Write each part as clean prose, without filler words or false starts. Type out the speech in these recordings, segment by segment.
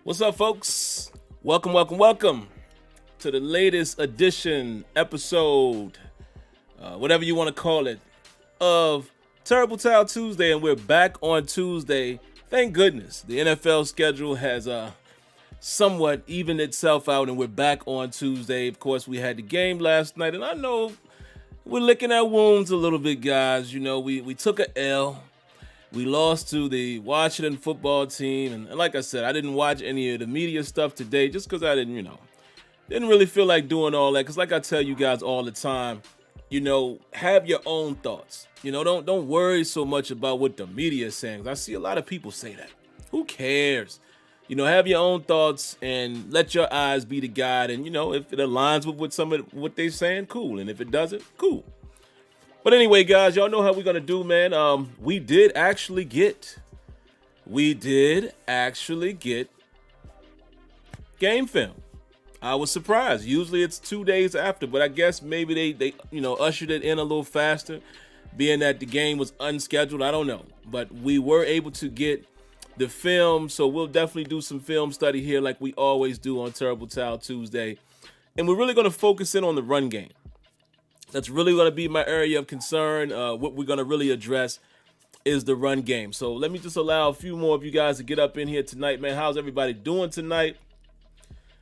What's up, folks? Welcome to the latest edition, episode, whatever you want to call it, of Terrible Towel Tuesday, and we're back on Tuesday. Thank goodness. The NFL schedule has somewhat evened itself out, and we're back on Tuesday. Of course, we had the game last night, and I know we're licking our wounds a little bit, guys. You know, we took a L. We lost to the Washington football team, and like I said, I didn't watch any of the media stuff today just because I didn't really feel like doing all that. Because like I tell you guys all the time, have your own thoughts. Don't worry so much about what the media is saying. I see a lot of people say that. Who cares? Have your own thoughts and let your eyes be the guide. And, if it aligns with what some of what they're saying, cool. And if it doesn't, cool. But anyway, guys, y'all know how we're going to do, man. We did actually get game film. I was surprised. Usually it's 2 days after, but I guess maybe they ushered it in a little faster, being that the game was unscheduled. I don't know. But we were able to get the film, so we'll definitely do some film study here like we always do on Terrible Towel Tuesday. And we're really going to focus in on the run game. That's really going to be my area of concern. What we're going to really address is the run game. So let me just allow a few more of you guys to get up in here tonight, man. How's everybody doing tonight?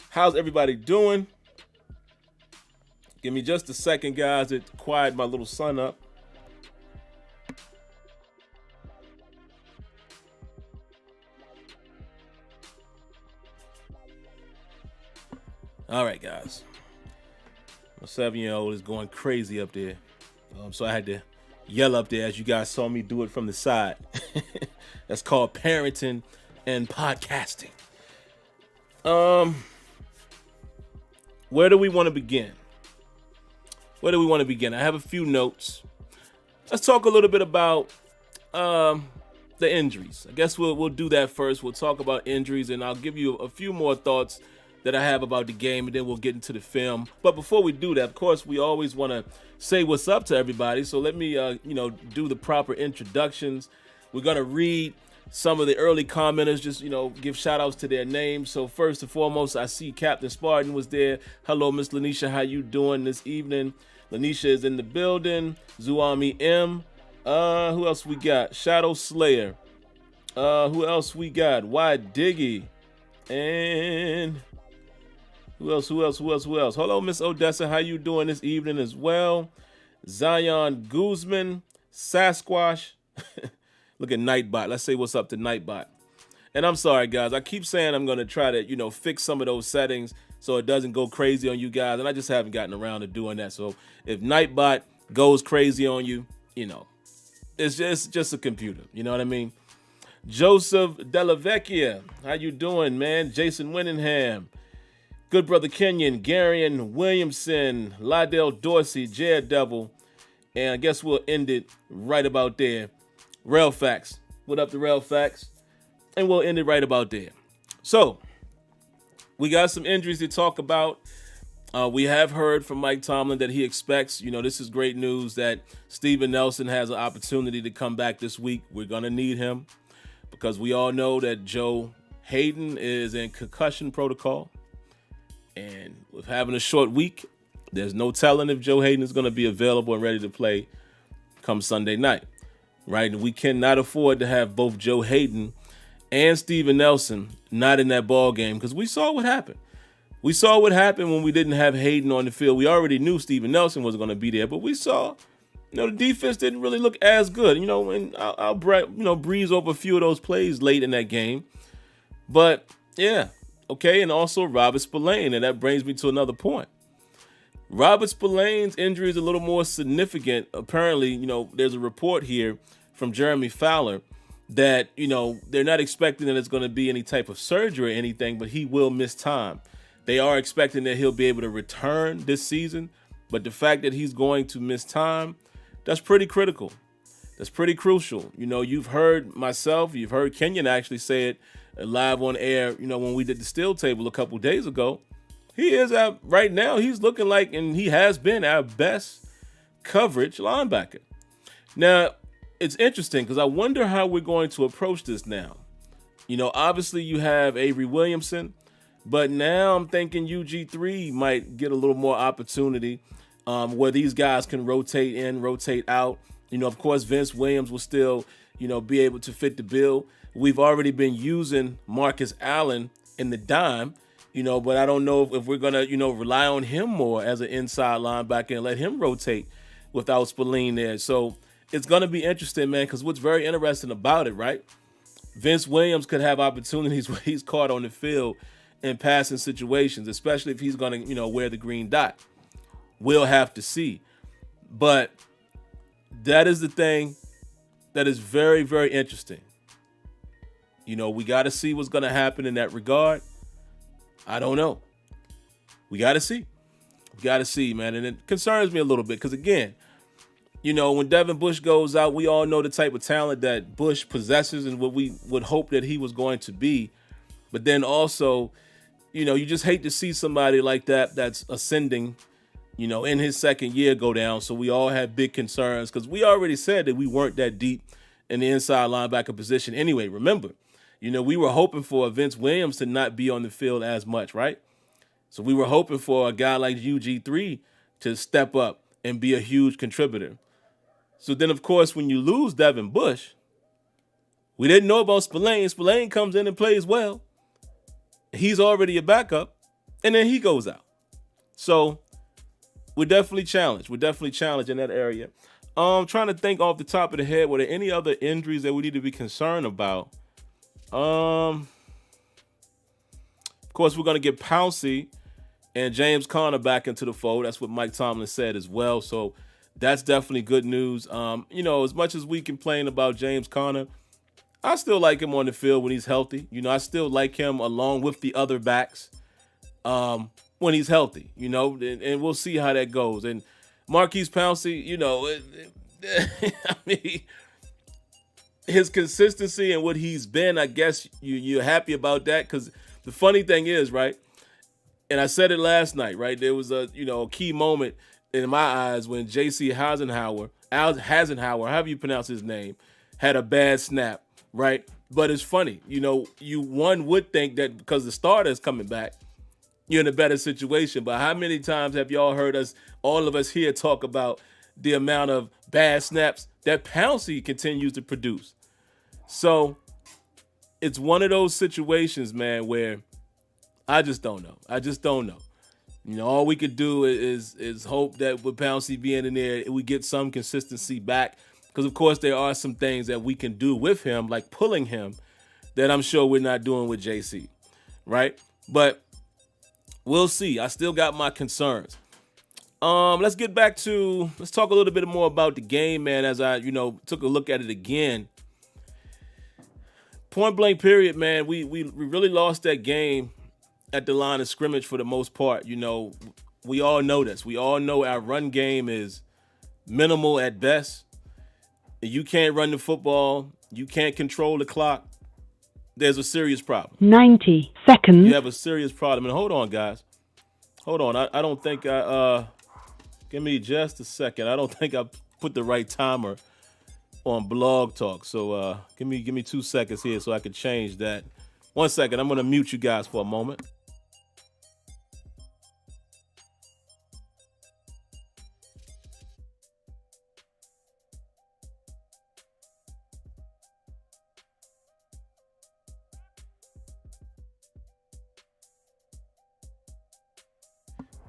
How's everybody doing? Give me just a second, guys, to quiet my little son up. All right, guys. My 7-year-old is going crazy up there. So I had to yell up there as you guys saw me do it from the side. That's called parenting and podcasting. Where do we want to begin? I have a few notes. Let's talk a little bit about the injuries. I guess we'll do that first. We'll talk about injuries, and I'll give you a few more thoughts that I have about the game, and then we'll get into the film. But before we do that, of course, we always want to say what's up to everybody. So let me, do the proper introductions. We're going to read some of the early commenters, just, give shout outs to their names. So first and foremost, I see Captain Spartan was there. Hello, Miss Lanisha. How you doing this evening? Lanisha is in the building. Zuami M. Who else we got? Shadow Slayer. Who else we got? Y Diggy. And Who else? Hello, Miss Odessa. How you doing this evening as well? Zion Guzman, Sasquatch. Look at Nightbot. Let's say what's up to Nightbot. And I'm sorry, guys. I keep saying I'm going to try to, fix some of those settings so it doesn't go crazy on you guys. And I just haven't gotten around to doing that. So if Nightbot goes crazy on you, it's just a computer. You know what I mean? Joseph Delavecchia. How you doing, man? Jason Winningham. Good brother Kenyon, Garion Williamson, Lydell Dorsey, Jared Devil, and I guess we'll end it right about there. Rail Facts. What up to Rail Facts? And we'll end it right about there. So, we got some injuries to talk about. We have heard from Mike Tomlin that he expects, this is great news, that Steven Nelson has an opportunity to come back this week. We're going to need him because we all know that Joe Hayden is in concussion protocol. And with having a short week, there's no telling if Joe Hayden is going to be available and ready to play come Sunday night, right? And we cannot afford to have both Joe Hayden and Steven Nelson not in that ball game because we saw what happened. We saw what happened when we didn't have Hayden on the field. We already knew Steven Nelson was going to be there, but we saw, the defense didn't really look as good. And I'll breeze over a few of those plays late in that game. But, yeah. Okay, and also Robert Spillane, and that brings me to another point. Robert Spillane's injury is a little more significant. Apparently, there's a report here from Jeremy Fowler that, they're not expecting that it's going to be any type of surgery or anything, but he will miss time. They are expecting that he'll be able to return this season, but the fact that he's going to miss time, that's pretty critical. That's pretty crucial. You've heard myself, you've heard Kenyon actually say it live on air, when we did the Steel Table a couple days ago. He is right now, he's looking like, and he has been our best coverage linebacker. Now, it's interesting because I wonder how we're going to approach this now. Obviously you have Avery Williamson, but now I'm thinking UG3 might get a little more opportunity where these guys can rotate in, rotate out. Of course, Vince Williams will still, be able to fit the bill. We've already been using Marcus Allen in the dime, but I don't know if we're going to, rely on him more as an inside linebacker and let him rotate without Spillane there. So it's going to be interesting, man, because what's very interesting about it, right? Vince Williams could have opportunities where he's caught on the field in passing situations, especially if he's going to, wear the green dot. We'll have to see. But that is the thing that is very, very interesting. We got to see what's going to happen in that regard. I don't know. We got to see. We got to see, man. And it concerns me a little bit because, again, when Devin Bush goes out, we all know the type of talent that Bush possesses and what we would hope that he was going to be. But then also, you just hate to see somebody like that that's ascending, in his second year go down. So we all have big concerns because we already said that we weren't that deep in the inside linebacker position. Anyway, remember, we were hoping for Vince Williams to not be on the field as much, right? So we were hoping for a guy like UG3 to step up and be a huge contributor. So then, of course, when you lose Devin Bush, we didn't know about Spillane. Spillane comes in and plays well. He's already a backup, and then he goes out. So we're definitely challenged. We're definitely challenged in that area. I'm trying to think off the top of the head, were there any other injuries that we need to be concerned about? Of course, we're going to get Pouncey and James Conner back into the fold. That's what Mike Tomlin said as well. So that's definitely good news. As much as we complain about James Conner, I still like him on the field when he's healthy. I still like him along with the other backs when he's healthy, and we'll see how that goes. And Marquise Pouncey, I mean, his consistency and what he's been, I guess you're happy about that because the funny thing is, right, and I said it last night, right, there was a key moment in my eyes when J.C. Hasenhauer, however you pronounce his name, had a bad snap, right? But it's funny, one would think that because the starter is coming back, you're in a better situation. But how many times have y'all heard all of us here talk about the amount of bad snaps that Pouncey continues to produce? So it's one of those situations, man, where I just don't know. All we could do is hope that with Pouncey being in there, we get some consistency back. Because, of course, there are some things that we can do with him, like pulling him, that I'm sure we're not doing with JC, right? But we'll see. I still got my concerns. Let's talk a little bit more about the game, man, as I, took a look at it again. Point blank period, man, we really lost that game at the line of scrimmage for the most part. We all know this. We all know our run game is minimal at best. You can't run the football. You can't control the clock. There's a serious problem. 90 seconds. You have a serious problem. And hold on, guys. Hold on. I don't think give me just a second. I don't think I put the right timer on Blog Talk. So give me 2 seconds here so I can change that. 1 second. I'm going to mute you guys for a moment.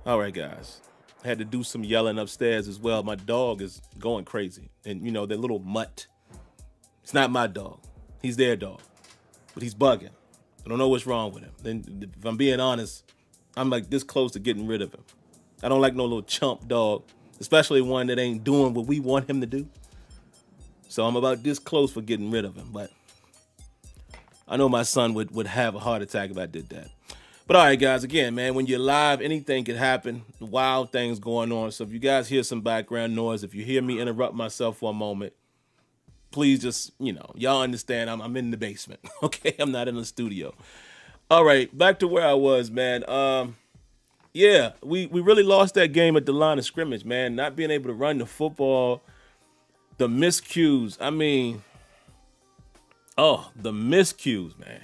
All right, guys. I had to do some yelling upstairs as well. My dog is going crazy. And, that little mutt. It's not my dog. He's their dog. But he's bugging. I don't know what's wrong with him. And if I'm being honest, I'm like this close to getting rid of him. I don't like no little chump dog, especially one that ain't doing what we want him to do. So I'm about this close for getting rid of him. But I know my son would have a heart attack if I did that. But all right, guys, again, man, when you're live, anything can happen. Wild things going on. So if you guys hear some background noise, if you hear me interrupt myself for a moment, please just, y'all understand I'm in the basement. Okay, I'm not in the studio. All right, back to where I was, man. Yeah, we really lost that game at the line of scrimmage, man. Not being able to run the football, the miscues. I mean, Oh, the miscues, man.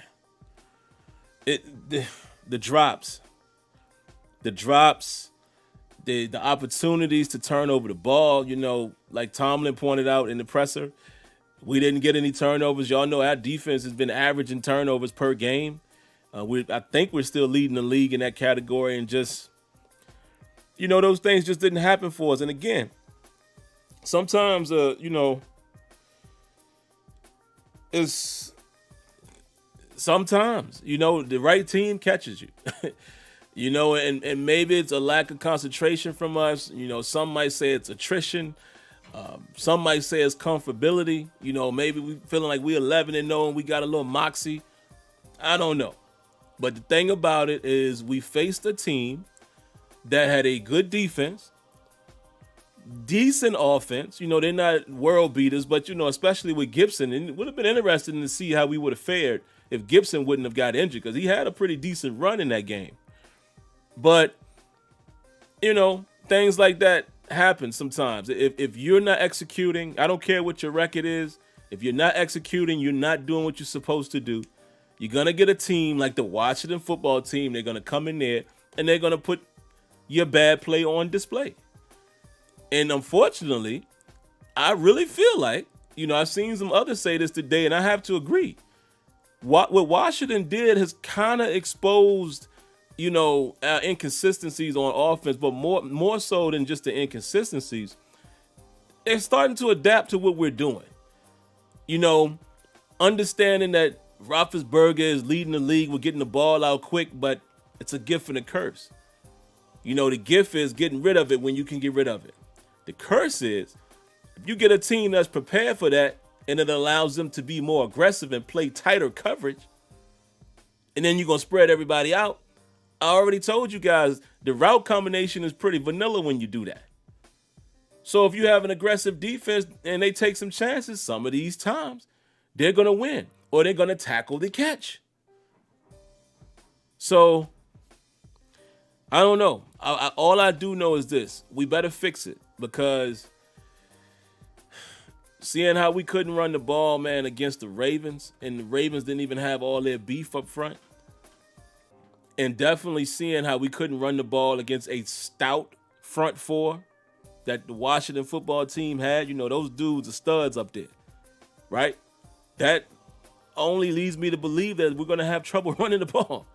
The drops, the opportunities to turn over the ball. Like Tomlin pointed out in the presser, we didn't get any turnovers. Y'all know our defense has been averaging turnovers per game. I think we're still leading the league in that category, and just, those things just didn't happen for us. And again, sometimes, it's sometimes, the right team catches you, and maybe it's a lack of concentration from us. Some might say it's attrition. Some might say it's comfortability. Maybe we feeling like we're 11-0 and we got a little moxie. I don't know. But the thing about it is we faced a team that had a good defense, decent offense. They're not world beaters, but, especially with Gibson, and it would have been interesting to see how we would have fared if Gibson wouldn't have got injured, because he had a pretty decent run in that game. But, things like that happen sometimes. If you're not executing, I don't care what your record is. If you're not executing, you're not doing what you're supposed to do. You're going to get a team like the Washington football team. They're going to come in there and they're going to put your bad play on display. And unfortunately, I really feel like, I've seen some others say this today, and I have to agree. What Washington did has kind of exposed, our inconsistencies on offense, but more so than just the inconsistencies. They're starting to adapt to what we're doing. Understanding that Roethlisberger is leading the league with getting the ball out quick, but it's a gift and a curse. The gift is getting rid of it when you can get rid of it. The curse is if you get a team that's prepared for that and it allows them to be more aggressive and play tighter coverage, and then you're going to spread everybody out. I already told you guys the route combination is pretty vanilla when you do that. So if you have an aggressive defense and they take some chances, some of these times they're going to win, or they're going to tackle the catch. So I don't know. All I do know is this. We better fix it, because seeing how we couldn't run the ball, man, against the Ravens, and the Ravens didn't even have all their beef up front, and definitely seeing how we couldn't run the ball against a stout front four that the Washington football team had. Those dudes are studs up there, right? That only leads me to believe that we're going to have trouble running the ball.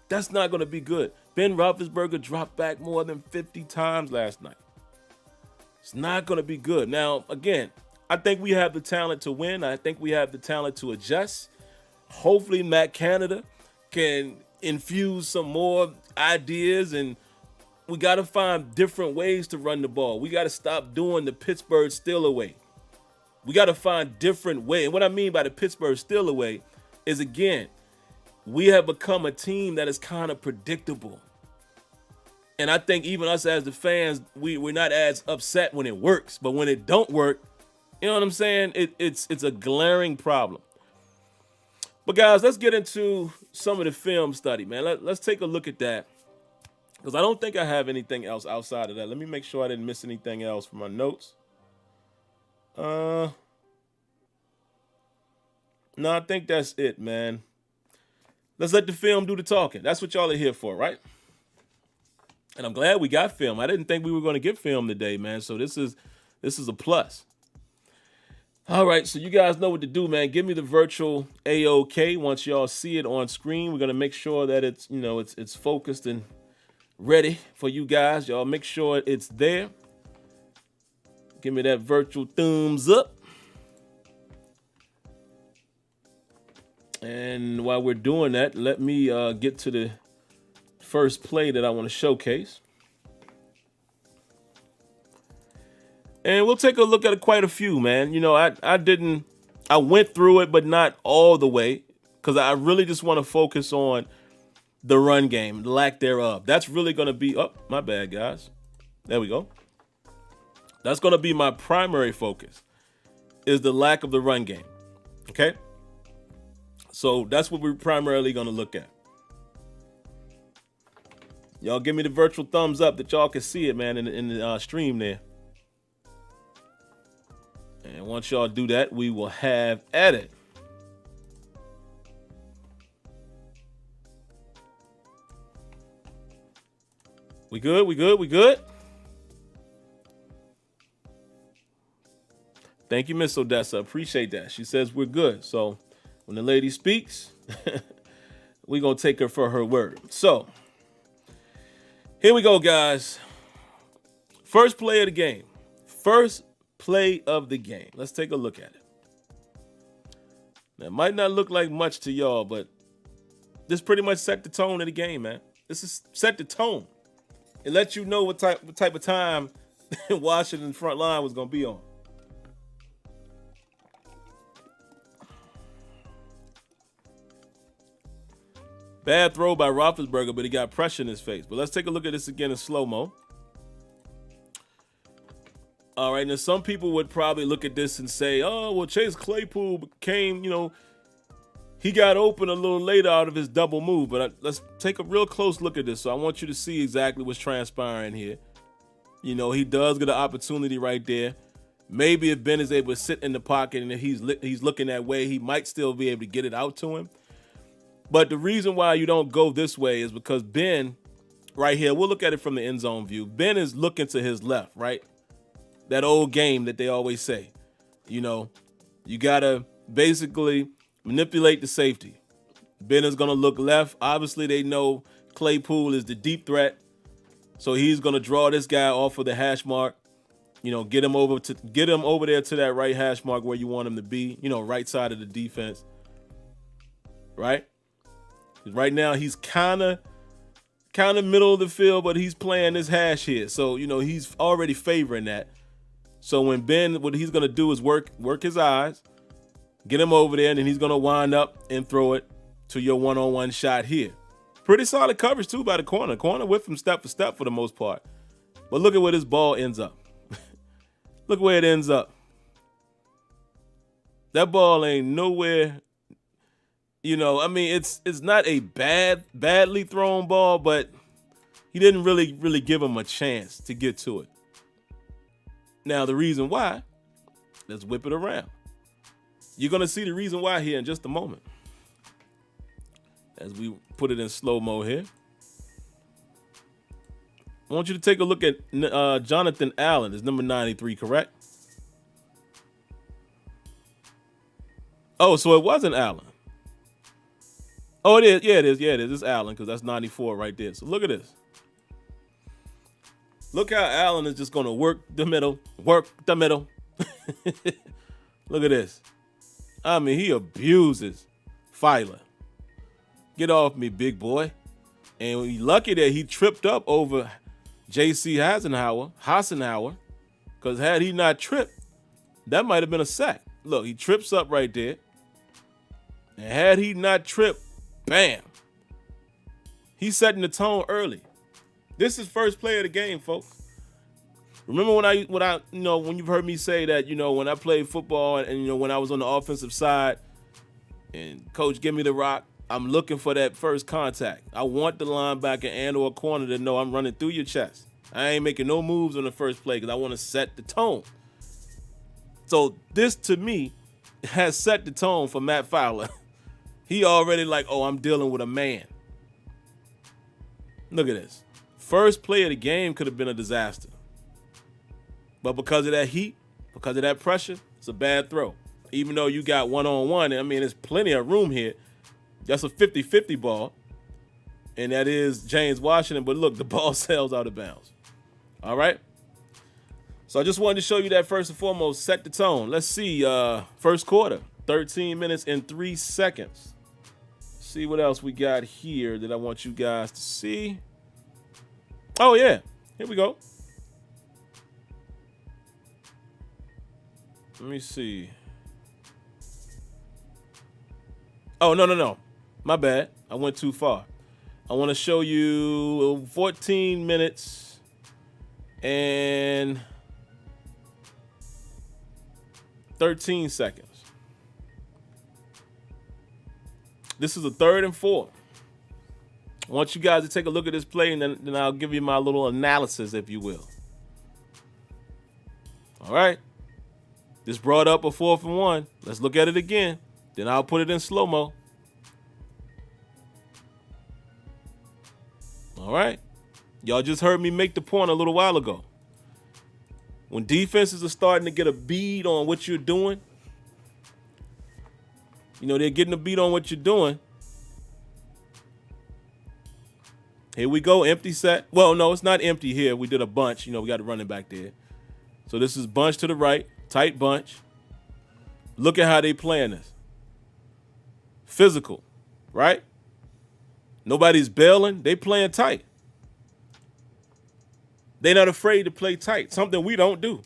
That's not going to be good. Ben Roethlisberger dropped back more than 50 times last night. It's not going to be good. Now, again, I think we have the talent to win. I think we have the talent to adjust. Hopefully, Matt Canada can infuse some more ideas, and we got to find different ways to run the ball. We got to stop doing the Pittsburgh Steelers way. We got to find different ways. And what I mean by the Pittsburgh Steelers way is, again, we have become a team that is kind of predictable. And I think even us as the fans, we're not as upset when it works. But when it don't work, you know what I'm saying? It's a glaring problem. But guys, let's get into some of the film study, man. Let's take a look at that, because I don't think I have anything else outside of that. Let me make sure I didn't miss anything else from my notes. No, I think that's it, man. Let's let the film do the talking. That's what y'all are here for, right? And I'm glad we got film. I didn't think we were going to get film today, man. So this is a plus. All right, so you guys know what to do, man. Give me the virtual AOK once y'all see it on screen. We're going to make sure that it's, it's focused and ready for you guys. Y'all make sure it's there. Give me that virtual thumbs up. And while we're doing that, let me get to the first play that I want to showcase. And we'll take a look at quite a few, man. I went through it, but not all the way, because I really just want to focus on the run game, the lack thereof. That's really going to be, my bad, guys. There we go. That's going to be my primary focus, is the lack of the run game. Okay? So that's what we're primarily going to look at. Y'all give me the virtual thumbs up that y'all can see it, man, in the stream there. And once y'all do that, we will have at it. We good? We good? We good? Thank you, Miss Odessa. Appreciate that. She says we're good. So when the lady speaks, we're going to take her for her word. So here we go, guys. First play of the game. First play of the game. Let's take a look at it. Now, it might not look like much to y'all, but this pretty much set the tone of the game, man. This is set the tone. It lets you know what type of time Washington's front line was going to be on. Bad throw by Roethlisberger, but he got pressure in his face. But let's take a look at this again in slow-mo. All right, now some people would probably look at this and say, oh, well, Chase Claypool became, he got open a little later out of his double move. But let's take a real close look at this. So I want you to see exactly what's transpiring here. He does get an opportunity right there. Maybe if Ben is able to sit in the pocket and if he's looking that way, he might still be able to get it out to him. But the reason why you don't go this way is because Ben, right here, we'll look at it from the end zone view. Ben is looking to his left, right? That old game that they always say. You got to basically manipulate the safety. Ben is going to look left. Obviously, they know Claypool is the deep threat. So he's going to draw this guy off of the hash mark. Get him over there to that right hash mark where you want him to be, right side of the defense. Right? Right now, he's kind of middle of the field, but he's playing this hash here. So, he's already favoring that. So when Ben, what he's going to do is work his eyes, get him over there, and then he's going to wind up and throw it to your one-on-one shot here. Pretty solid coverage, too, by the corner. Corner with him step for step for the most part. But look at where this ball ends up. Look where it ends up. That ball ain't nowhere. It's not a badly thrown ball, but he didn't really give him a chance to get to it. Now, the reason why, let's whip it around. You're going to see the reason why here in just a moment. As we put it in slow-mo here. I want you to take a look at Jonathan Allen. Is number 93 correct? Oh, so it wasn't Allen. Oh, it is. Yeah, it is. Yeah, it is. It's Allen because that's 94 right there. So look at this. Look how Allen is just going to work the middle. Look at this. He abuses Filer. Get off me, big boy. And we're lucky that he tripped up over J.C. Hassenauer, because had he not tripped, that might have been a sack. Look, he trips up right there. And had he not tripped, bam. He's setting the tone early. This is first play of the game, folks. Remember when you've heard me say that, when I played football and when I was on the offensive side and coach give me the rock, I'm looking for that first contact. I want the linebacker and or corner to know I'm running through your chest. I ain't making no moves on the first play because I want to set the tone. So this, to me, has set the tone for Matt Fowler. He already I'm dealing with a man. Look at this. First play of the game could have been a disaster. But because of that heat, because of that pressure, it's a bad throw. Even though you got one-on-one, there's plenty of room here. That's a 50-50 ball. And that is James Washington. But look, the ball sails out of bounds. All right? So I just wanted to show you that first and foremost, set the tone. Let's see, first quarter, 13 minutes and 3 seconds. See what else we got here that I want you guys to see. Oh, yeah. Here we go. Let me see. Oh, no. My bad. I went too far. I want to show you 14 minutes and 13 seconds. This is a 3rd and 4. I want you guys to take a look at this play, and then I'll give you my little analysis, if you will. All right. This brought up a 4th and 1. Let's look at it again. Then I'll put it in slow-mo. All right. Y'all just heard me make the point a little while ago. When defenses are starting to get a bead on what you're doing, they're getting a beat on what you're doing. Here we go, empty set. Well, no, it's not empty here. We did a bunch. We got a running back there. So this is bunch to the right, tight bunch. Look at how they playing this. Physical, right? Nobody's bailing. They playing tight. They're not afraid to play tight, something we don't do.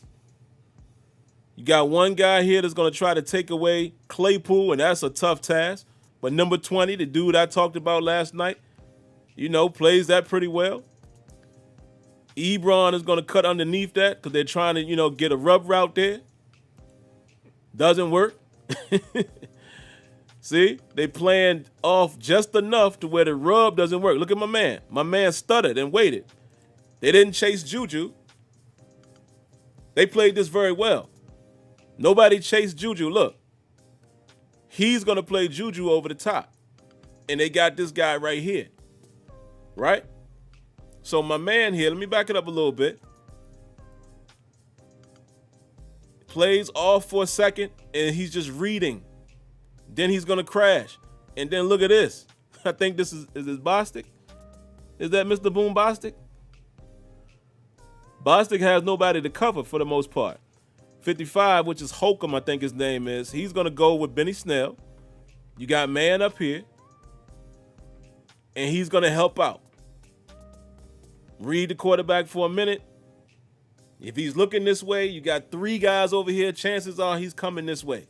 You got one guy here that's going to try to take away Claypool, and that's a tough task. But number 20, the dude I talked about last night, plays that pretty well. Ebron is going to cut underneath that because they're trying to, get a rub route there. Doesn't work. See, they playing off just enough to where the rub doesn't work. Look at my man. My man stuttered and waited. They didn't chase Juju. They played this very well. Nobody chased Juju. Look, he's going to play Juju over the top. And they got this guy right here. Right? So my man here, let me back it up a little bit. Plays off for a second, and he's just reading. Then he's going to crash. And then look at this. I think this is this Bostic? Is that Mr. Boom Bostic? Bostic has nobody to cover for the most part. 55, which is Holcomb, I think his name is. He's going to go with Benny Snell. You got man up here. And he's going to help out. Read the quarterback for a minute. If he's looking this way, you got 3 guys over here. Chances are he's coming this way.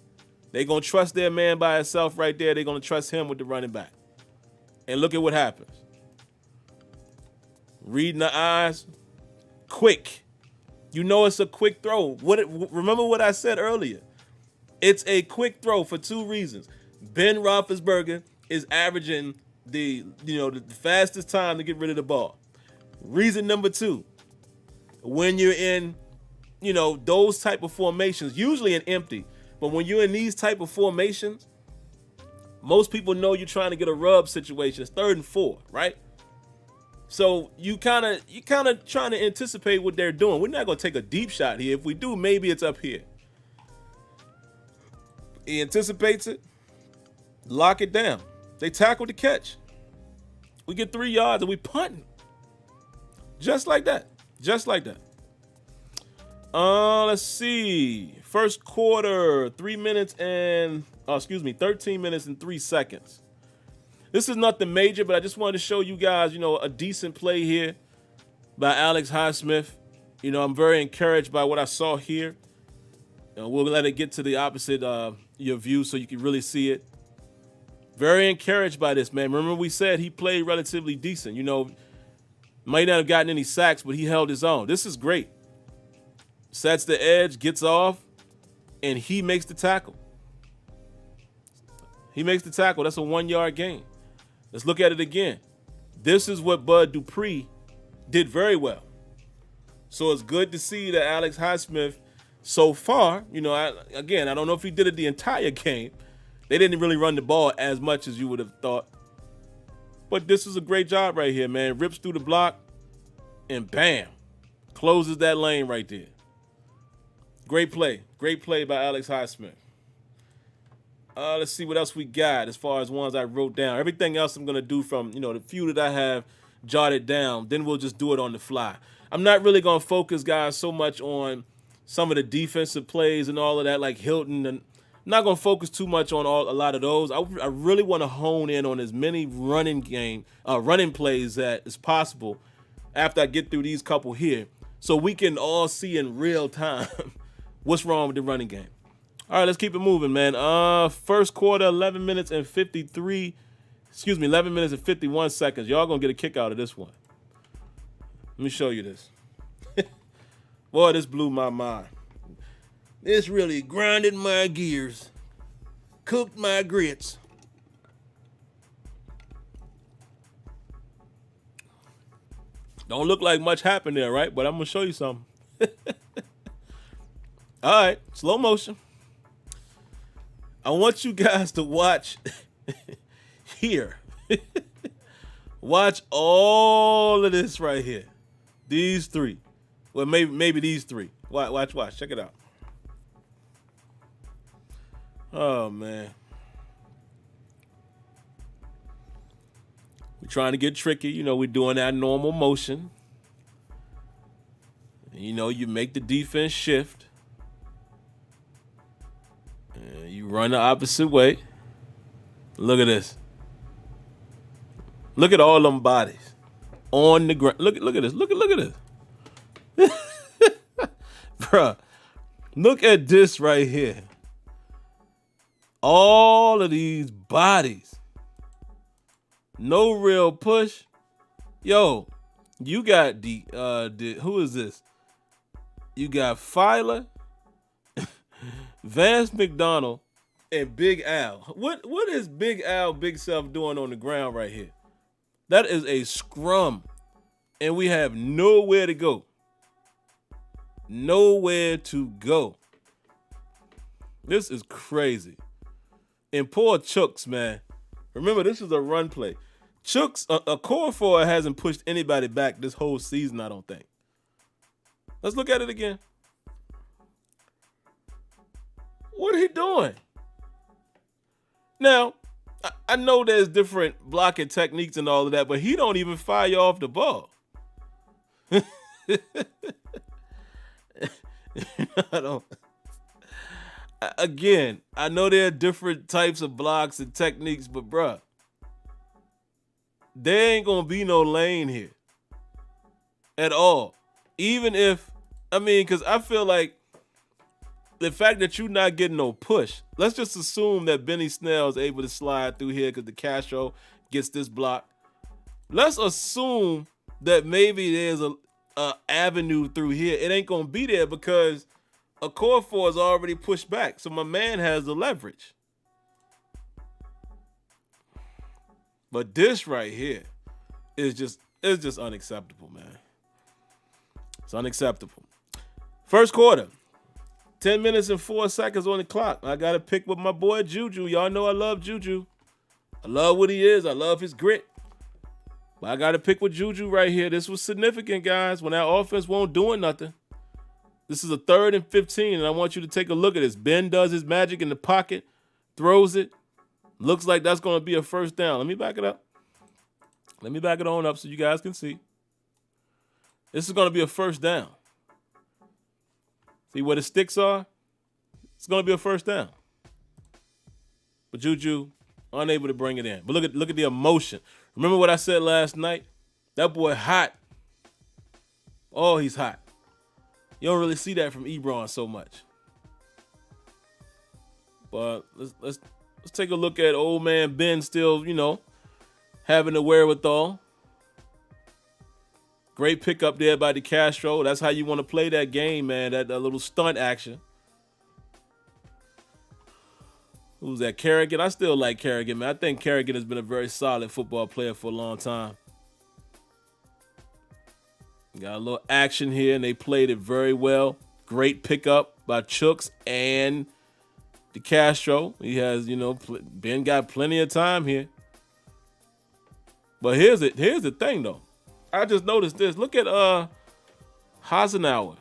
They're going to trust their man by himself right there. They're going to trust him with the running back. And look at what happens. Reading the eyes. Quick. It's a quick throw. Remember what I said earlier. It's a quick throw for 2 reasons. Ben Roethlisberger is averaging the fastest time to get rid of the ball. Reason number 2, when you're in, those type of formations, usually in empty, but when you're in these type of formations, most people know you're trying to get a rub situation. It's 3rd and 4, right? So you kind of trying to anticipate what they're doing. We're not going to take a deep shot here. If we do, maybe it's up here. He anticipates it. Lock it down. They tackle the catch. We get 3 yards and we punting. Just like that. Just like that. Let's see. First quarter, 13 minutes and 3 seconds. This is nothing major, but I just wanted to show you guys, a decent play here by Alex Highsmith. I'm very encouraged by what I saw here. We'll let it get to the opposite your view so you can really see it. Very encouraged by this, man. Remember we said he played relatively decent. Might not have gotten any sacks, but he held his own. This is great. Sets the edge, gets off, and he makes the tackle. He makes the tackle. That's a 1-yard gain. Let's look at it again. This is what Bud Dupree did very well. So it's good to see that Alex Highsmith so far, I don't know if he did it the entire game. They didn't really run the ball as much as you would have thought. But this is a great job right here, man. Rips through the block and bam, closes that lane right there. Great play. Great play by Alex Highsmith. Let's see what else we got as far as ones I wrote down. Everything else I'm going to do from, the few that I have jotted down. Then we'll just do it on the fly. I'm not really going to focus, guys, so much on some of the defensive plays and all of that, like Hilton. And I'm not going to focus too much on a lot of those. I really want to hone in on as many running plays that is possible after I get through these couple here, so we can all see in real time what's wrong with the running game. All right, let's keep it moving, man. First quarter, 11 minutes and 51 seconds. Y'all gonna get a kick out of this one. Let me show you this. Boy, this blew my mind. This really grinded my gears, cooked my grits. Don't look like much happened there, right? But I'm gonna show you something. All right, slow motion. I want you guys to watch here. Watch all of this right here. These three. Well, maybe these three. Watch. Check it out. Oh, man. We're trying to get tricky. You know, we're doing that normal motion. You know, you make the defense shift. And you run the opposite way. Look at this. Look at all them bodies on the ground. Look at this. Look at this. Bruh, look at this right here. All of these bodies. No real push. Yo, you got who is this? You got Filer, Vance McDonald, and Big Al. What is Big Al, Big Self doing on the ground right here? That is a scrum, and we have nowhere to go. Nowhere to go. This is crazy. And poor Chooks, man. Remember, this is a run play. Chooks, a core four hasn't pushed anybody back this whole season, I don't think. Let's look at it again. What are he doing? Now, I know there's different blocking techniques and all of that, but he don't even fire you off the ball. Again, I know there are different types of blocks and techniques, but bruh, there ain't gonna be no lane here at all. Even if, because I feel like the fact that you're not getting no push, let's just assume that Benny Snell is able to slide through here because the Castro gets this block. Let's assume that maybe there's a avenue through here. It ain't gonna be there because a core four is already pushed back, so my man has the leverage. But this right here is just unacceptable, man. It's unacceptable. First quarter, 10 minutes and 4 seconds on the clock. I got to pick with my boy Juju. Y'all know I love Juju. I love what he is. I love his grit. But I got to pick with Juju right here. This was significant, guys, when that offense won't doing nothing. This is a 3rd and 15, and I want you to take a look at this. Ben does his magic in the pocket, throws it. Looks like that's going to be a first down. Let me back it up. Let me back it on up so you guys can see. This is going to be a first down. See where the sticks are? It's going to be a first down. But Juju, unable to bring it in. But look at the emotion. Remember what I said last night? That boy hot. Oh, he's hot. You don't really see that from Ebron so much. But let's take a look at old man Ben still, having the wherewithal. Great pickup there by the Castro. That's how you want to play that game, man. That little stunt action. Who's that? Kerrigan? I still like Kerrigan, man. I think Kerrigan has been a very solid football player for a long time. Got a little action here, and they played it very well. Great pickup by Chooks and the Castro. He has, Ben got plenty of time here. But here's the thing, though. I just noticed this. Look at Hasenauer.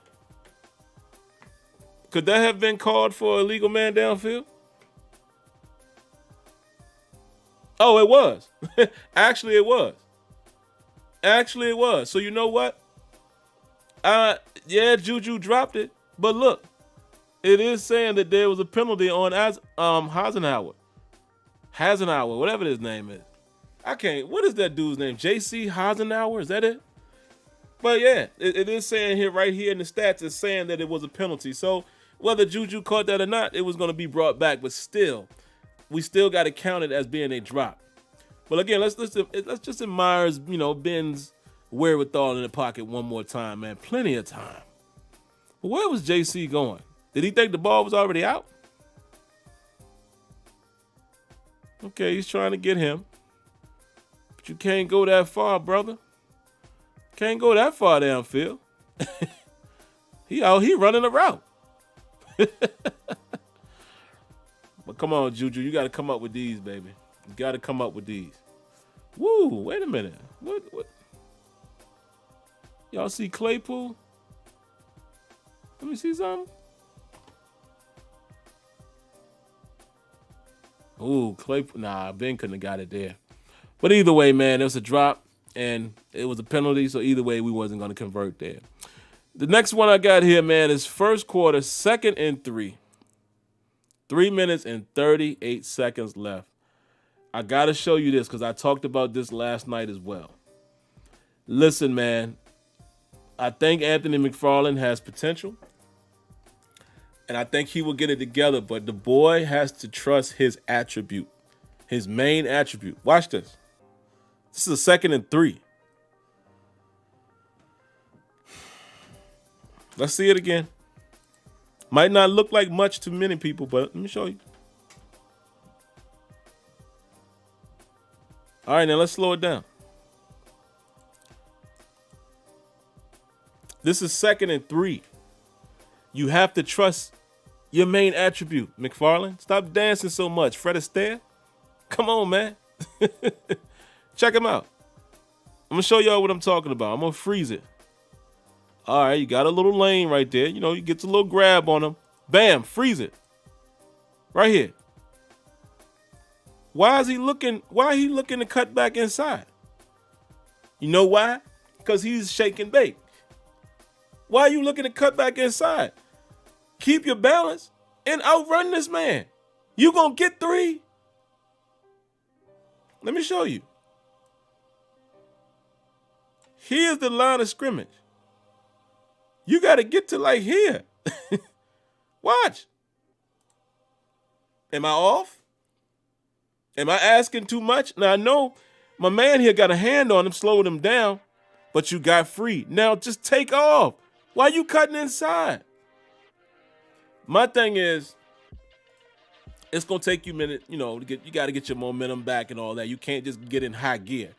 Could that have been called for a illegal man downfield? Oh, it was. Actually, it was. So you know what? Yeah, Juju dropped it. But look, it is saying that there was a penalty on Hasenauer. Hasenauer, whatever his name is. What is that dude's name? J.C. Hasenauer? Is that it? But yeah, it is saying here, right here in the stats, it's saying that it was a penalty. So whether Juju caught that or not, it was going to be brought back. But still, we still got to count it as being a drop. But again, let's just admire, Ben's wherewithal in the pocket one more time, man. Plenty of time. But where was JC going? Did he think the ball was already out? Okay, he's trying to get him. But you can't go that far, brother. Can't go that far downfield. He running a route. But come on, Juju, you got to come up with these, baby. You got to come up with these. Woo, wait a minute. What? Y'all see Claypool? Let me see something. Ooh, Claypool. Nah, Ben couldn't have got it there. But either way, man, it was a drop, and it was a penalty, so either way, we wasn't going to convert there. The next one I got here, man, is first quarter, 2nd and 3. 3 minutes and 38 seconds left. I got to show you this because I talked about this last night as well. Listen, man, I think Anthony McFarland has potential, and I think he will get it together, but the boy has to trust his attribute, his main attribute. Watch this. This is a 2nd and 3. Let's see it again. Might not look like much to many people, but let me show you. All right, now let's slow it down. This is 2nd and 3. You have to trust your main attribute, McFarland. Stop dancing so much. Fred Astaire. Come on, man. Check him out. I'm going to show y'all what I'm talking about. I'm going to freeze it. All right, you got a little lane right there. You know, you get a little grab on him. Bam, freeze it. Right here. Why is he looking to cut back inside? You know why? Because he's shaking bait. Why are you looking to cut back inside? Keep your balance and outrun this man. You gonna get 3? Let me show you. Here's the line of scrimmage. You got to get to like here. Watch. Am I off? Am I asking too much? Now, I know my man here got a hand on him, slowed him down, but you got free. Now, just take off. Why are you cutting inside? My thing is, it's going to take you a minute, you know, you got to get your momentum back and all that. You can't just get in high gear.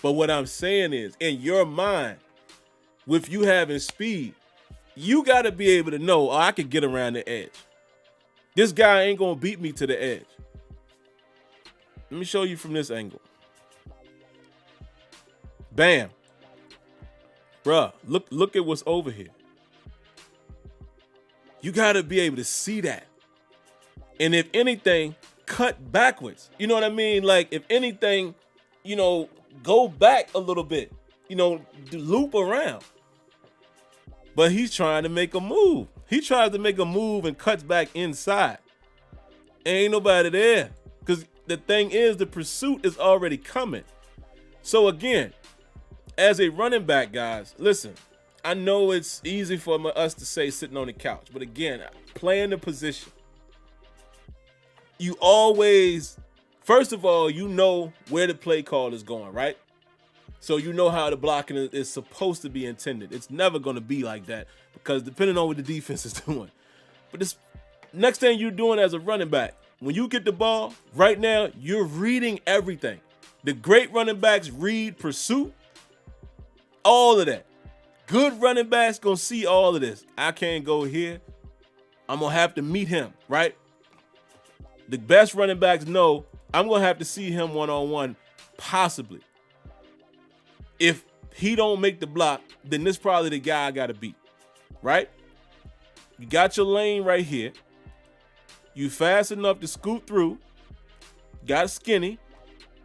But what I'm saying is, in your mind, with you having speed, you got to be able to know, oh, I can get around the edge. This guy ain't going to beat me to the edge. Let me show you from this angle. Bam. Bruh, look at what's over here. You got to be able to see that. And if anything, cut backwards. You know what I mean? Like, if anything, you know, go back a little bit. You know, loop around. But he's trying to make a move. He tries to make a move and cuts back inside. Ain't nobody there. Because the thing is, the pursuit is already coming. So again, as a running back, guys, listen, I know it's easy for us to say sitting on the couch. But again, playing the position. You always, first of all, you know where the play call is going, right? So you know how the blocking is supposed to be intended. It's never going to be like that because depending on what the defense is doing. But this next thing you're doing as a running back, when you get the ball, right now, you're reading everything. The great running backs read pursuit, all of that. Good running backs going to see all of this. I can't go here. I'm going to have to meet him, right? The best running backs know I'm going to have to see him one-on-one, possibly. If he don't make the block, then this probably the guy I got to beat, right? You got your lane right here. You fast enough to scoot through. Got skinny.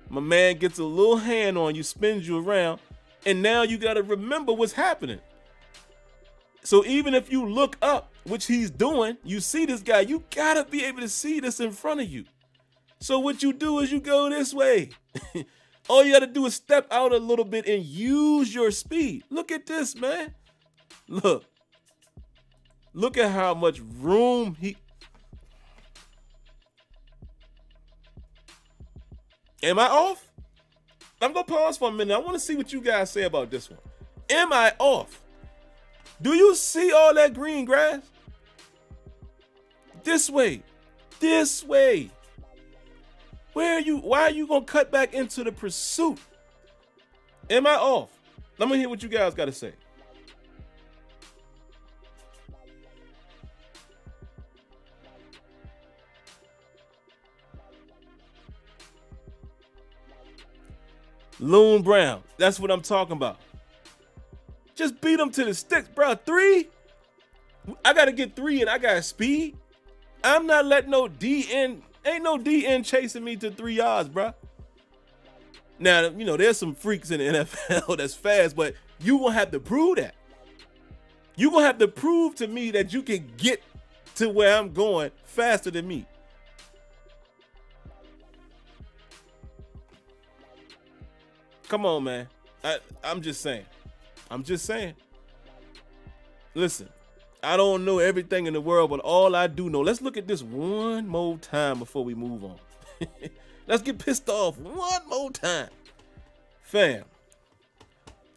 My man gets a little hand on you, spins you around, and now you got to remember what's happening. So even if you look up, which he's doing, you see this guy, you got to be able to see this in front of you. So what you do is you go this way. All you got to do is step out a little bit and use your speed. Look at this, man. Look. Look at how much room he... Am I off? I'm going to pause for a minute. I want to see what you guys say about this one. Am I off? Do you see all that green grass? This way. This way. Why are you going to cut back into the pursuit? Am I off? Let me hear what you guys got to say. Loon Brown. That's what I'm talking about. Just beat him to the sticks, bro. 3? I got to get 3 and I got speed. I'm not letting no DN, ain't no DN chasing me to 3 yards, bro. Now, you know, there's some freaks in the NFL that's fast, but you gonna have to prove that. You gonna have to prove to me that you can get to where I'm going faster than me. Come on, man. I'm just saying. Listen, I don't know everything in the world, but all I do know, let's look at this one more time before we move on. Let's get pissed off one more time. Fam,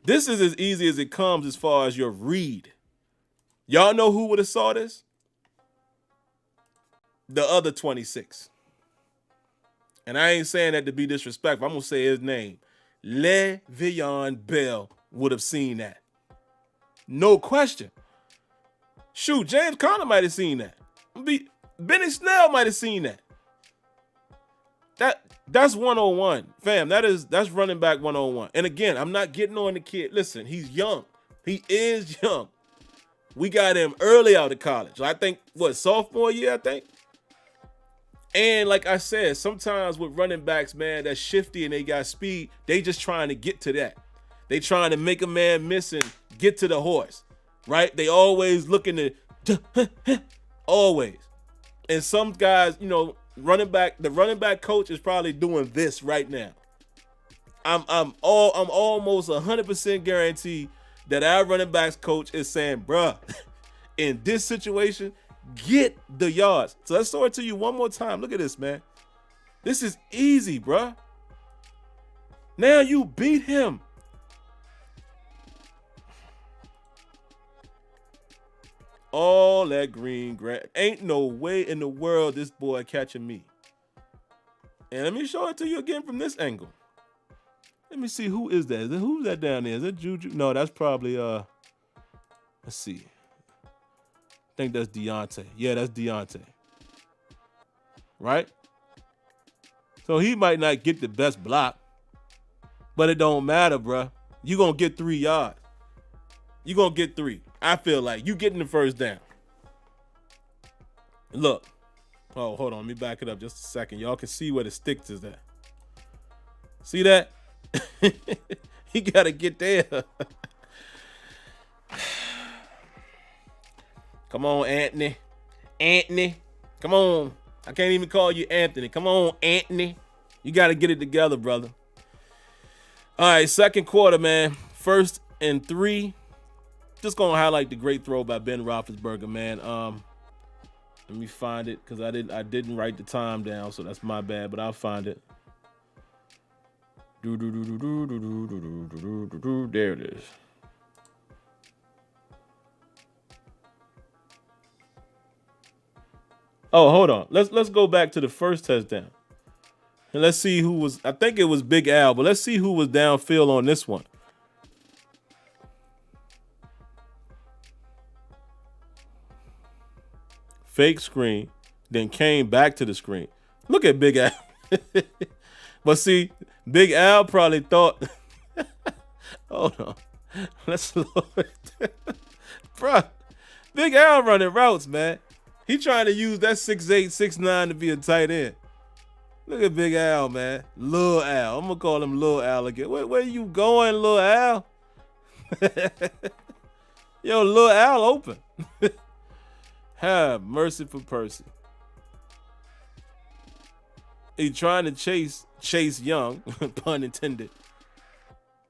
this is as easy as it comes as far as your read. Y'all know who would have saw this? The other 26. And I ain't saying that to be disrespectful. I'm going to say his name. Le'Veon Bell would have seen that. No question. Shoot, James Conner might have seen that. Benny Snell might have seen that. That's 101. Fam, that's running back 101. And again, I'm not getting on the kid. Listen, he's young. He is young. We got him early out of college. I think, sophomore year, I think? And like I said, sometimes with running backs, man, that's shifty and they got speed, they just trying to get to that. They trying to make a man miss and get to the horse, right? They always looking to, always. And some guys, you know, the running back coach is probably doing this right now. I'm almost 100% guaranteed that our running backs coach is saying, bruh, in this situation, get the yards. So let's throw it to you one more time. Look at this, man. This is easy, bruh. Now you beat him. All that green grass. Ain't no way in the world this boy catching me. And let me show it to you again from this angle. Let me see, who is that? Who's that down there? Is that Juju? No, that's probably, let's see. I think that's Deontay. Yeah, that's Deontay. Right? So he might not get the best block, but it don't matter, bruh. You're going to get 3 yards. You're going to get 3. I feel like you getting the first down. Look. Oh, hold on. Let me back it up just a second. Y'all can see where the sticks is at. See that? He got to get there. Come on, Anthony. Anthony. Come on. I can't even call you Anthony. Come on, Anthony. You got to get it together, brother. All right, second quarter, man. 1st and 3. Just going to highlight the great throw by Ben Roethlisberger, man. Let me find it because I didn't write the time down, so that's my bad, but I'll find it. There it is. Oh, hold on. Let's go back to the first touchdown. And let's see who was, I think it was Big Al, but let's see who was downfield on this one. Fake screen, then came back to the screen. Look at Big Al. But see, Big Al probably thought, hold on, let's lower it. Bruh, Big Al running routes, man. He trying to use that 6'8", 6'9" to be a tight end. Look at Big Al, man. Lil Al. I'm going to call him Lil Al again. Where you going, Lil Al? Yo, Lil Al open. Have mercy for Percy. He trying to chase Young, pun intended.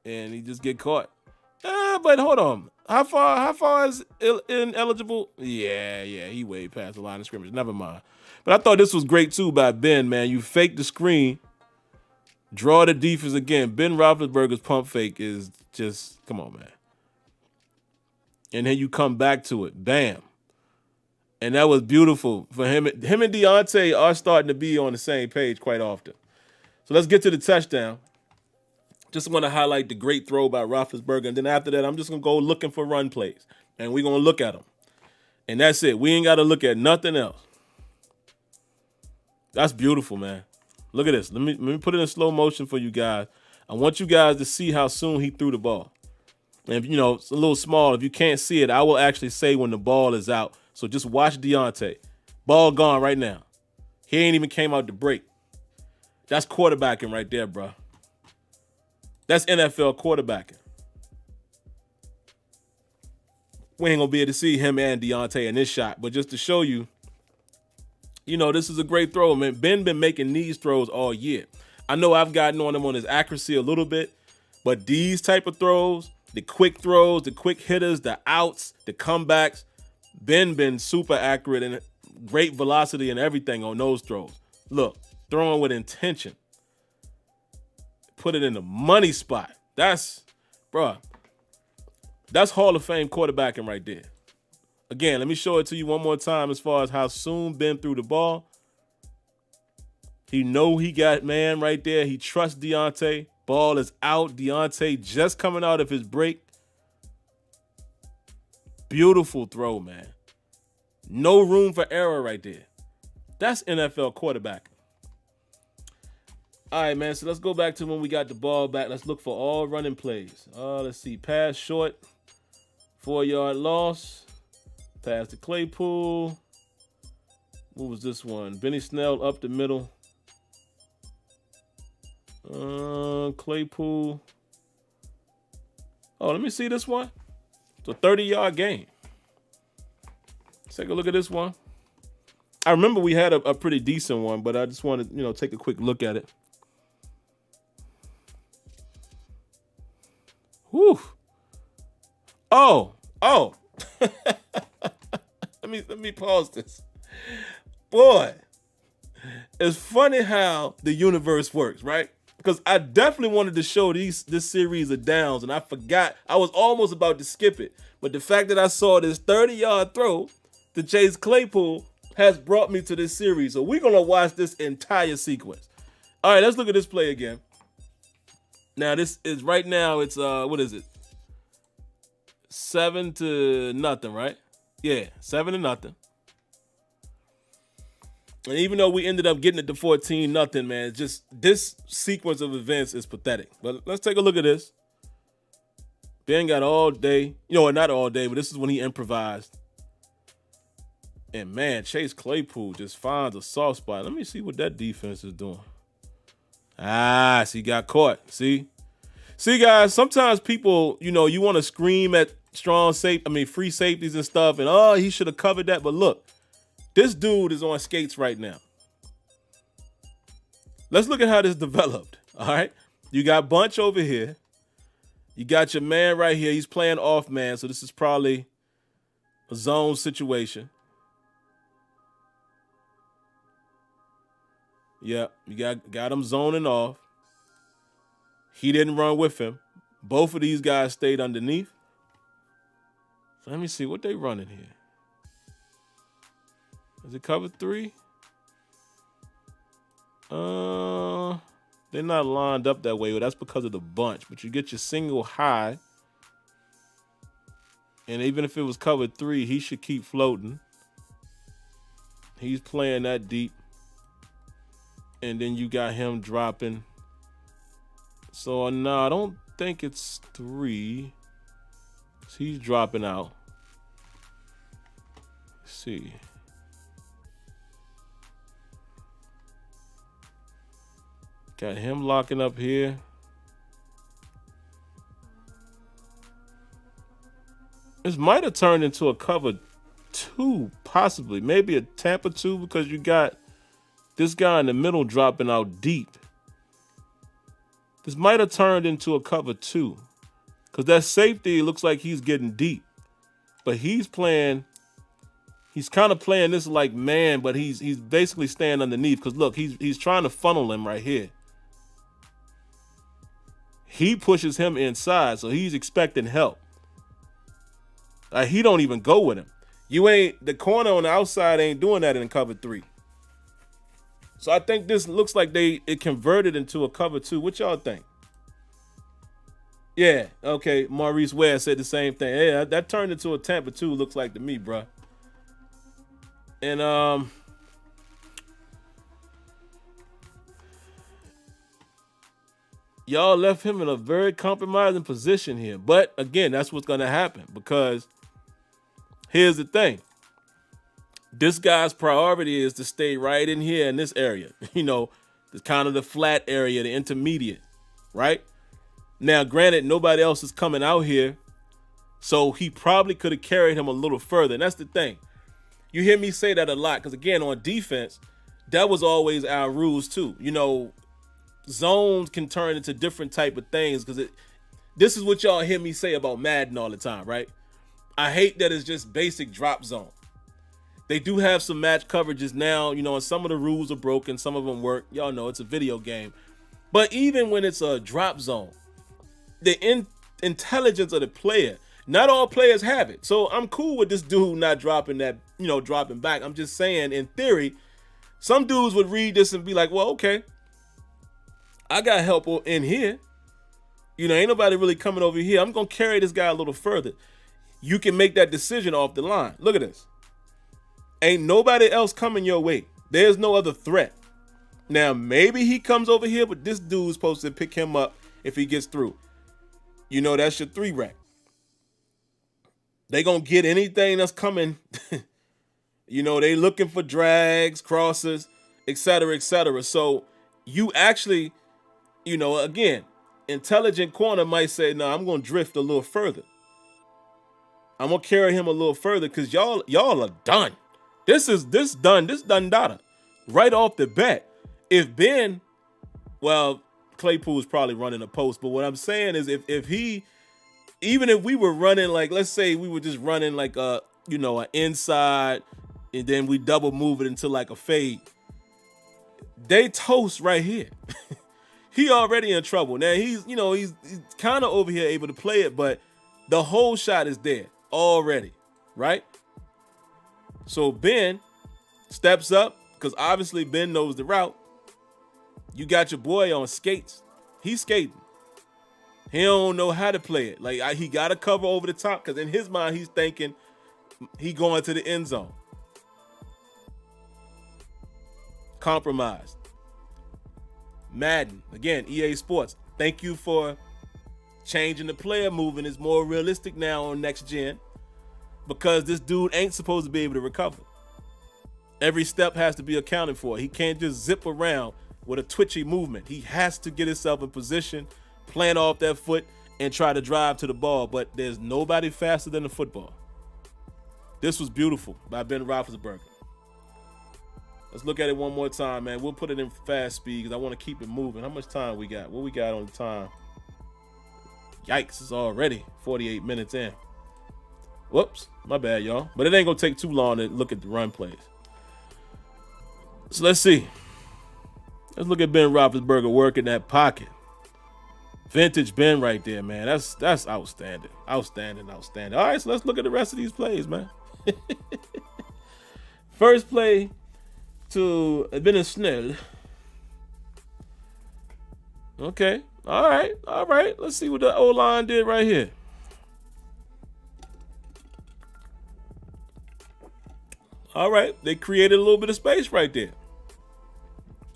And he just get caught. But hold on. How far is ineligible? Yeah, he way past the line of scrimmage. Never mind. But I thought this was great too by Ben, man. You fake the screen, draw the defense again. Ben Roethlisberger's pump fake is just, come on, man. And then you come back to it. Bam. And that was beautiful for him. Him and Deontay are starting to be on the same page quite often. So let's get to the touchdown. Just want to highlight the great throw by Roethlisberger. And then after that, I'm just going to go looking for run plays. And we're going to look at them. And that's it. We ain't got to look at nothing else. That's beautiful, man. Look at this. Let me put it in slow motion for you guys. I want you guys to see how soon he threw the ball. And, it's a little small. If you can't see it, I will actually say when the ball is out. So just watch Deontay. Ball gone right now. He ain't even came out to break. That's quarterbacking right there, bro. That's NFL quarterbacking. We ain't going to be able to see him and Deontay in this shot. But just to show you, this is a great throw, man. Ben been making these throws all year. I know I've gotten on him on his accuracy a little bit. But these type of throws, the quick throws, the quick hitters, the outs, the comebacks, Ben been super accurate and great velocity and everything on those throws. Look, throwing with intention. Put it in the money spot. That's Hall of Fame quarterbacking right there. Again, let me show it to you one more time as far as how soon Ben threw the ball. He know he got man right there. He trusts Deontay. Ball is out. Deontay just coming out of his break. Beautiful throw, man. No room for error right there. That's NFL quarterbacking. All right, man, so let's go back to when we got the ball back. Let's look for all running plays. Let's see. Pass short. 4-yard loss. Pass to Claypool. What was this one? Benny Snell up the middle. Claypool. Oh, let me see this one. It's a 30-yard gain. Let's take a look at this one. I remember we had a pretty decent one, but I just want to, take a quick look at it. Whew. Oh. Let me pause this. Boy, it's funny how the universe works, right? Because I definitely wanted to show this series of downs, and I forgot. I was almost about to skip it. But the fact that I saw this 30-yard throw to Chase Claypool has brought me to this series. So we're going to watch this entire sequence. All right, let's look at this play again. Now, this is right now, it's, what is it? 7-0, right? Yeah, 7-0. And even though we ended up getting it to 14-0, man, just this sequence of events is pathetic. But let's take a look at this. Ben got all day, not all day, but this is when he improvised. And man, Chase Claypool just finds a soft spot. Let me see what that defense is doing. He got caught. See, guys, sometimes people, you want to scream at free safeties and stuff, and he should have covered that. But look, this dude is on skates right now. Let's look at how this developed. All right, you got Bunch over here. You got your man right here. He's playing off man, so this is probably a zone situation. Yeah, you got him zoning off. He didn't run with him. Both of these guys stayed underneath. So let me see what they running here. Is it cover 3? They're not lined up that way, but that's because of the bunch. But you get your single high. And even if it was cover 3, he should keep floating. He's playing that deep. And then you got him dropping. So, no, I don't think it's 3. So he's dropping out. Let's see. Got him locking up here. This might have turned into a cover 2, possibly. Maybe a Tampa 2 because you got this guy in the middle dropping out deep. This might have turned into a cover 2 because that safety looks like he's getting deep. But he's kind of playing this like man, but he's basically staying underneath because look, he's trying to funnel him right here. He pushes him inside, so he's expecting help. He don't even go with him. The corner on the outside ain't doing that in cover 3. So I think this looks like it converted into a cover 2. What y'all think? Yeah, okay. Maurice Ware said the same thing. Yeah, that turned into a Tampa 2, looks like to me, bro. And y'all left him in a very compromising position here. But again, that's what's going to happen, because here's the thing. This guy's priority is to stay right in here in this area, the kind of the flat area, the intermediate, right? Now, granted, nobody else is coming out here, so he probably could have carried him a little further. And that's the thing. You hear me say that a lot, because again, on defense, that was always our rules too. Zones can turn into different type of things, because this is what y'all hear me say about Madden all the time, right? I hate that it's just basic drop zone. They do have some match coverages now, and some of the rules are broken. Some of them work. Y'all know it's a video game. But even when it's a drop zone, the intelligence of the player, not all players have it. So I'm cool with this dude not dropping that, dropping back. I'm just saying, in theory, some dudes would read this and be like, well, okay, I got help in here. Ain't nobody really coming over here. I'm going to carry this guy a little further. You can make that decision off the line. Look at this. Ain't nobody else coming your way. There's no other threat. Now, maybe he comes over here, but this dude's supposed to pick him up if he gets through. That's your 3-rack. They gonna get anything that's coming. They looking for drags, crosses, etc., etc. So you actually, again, intelligent corner might say, no, I'm gonna drift a little further. I'm gonna carry him a little further, because y'all are done. This done data. Right off the bat. If Ben, Claypool's probably running a post, but what I'm saying is if he, even if we were running, like, let's say we were just running like an inside, and then we double move it into like a fade, they toast right here. He already in trouble. Now he's kind of over here able to play it, but the whole shot is there already, right? So Ben steps up, because obviously Ben knows the route. You got your boy on skates. He's skating. He don't know how to play it. Like, he got to cover over the top, because in his mind, he's thinking he going to the end zone. Compromised. Madden. Again, EA Sports. Thank you for changing the player movement. It's more realistic now on next gen, because this dude ain't supposed to be able to recover. Every step has to be accounted for. He can't just zip around with a twitchy movement. He has to get himself in position, plant off that foot, and try to drive to the ball. But there's nobody faster than the football. This was beautiful by Ben Roethlisberger. Let's look at it one more time, man. We'll put it in fast speed, because I want to keep it moving. How much time we got? What we got on the time? Yikes, it's already 48 minutes in. Whoops, my bad, y'all. But it ain't going to take too long to look at the run plays. So let's see. Let's look at Ben Roethlisberger working that pocket. Vintage Ben right there, man. That's outstanding. Outstanding. All right, so let's look at the rest of these plays, man. First play to Ben Snell. Okay. All right. Let's see what the O-line did right here. All right, they created a little bit of space right there.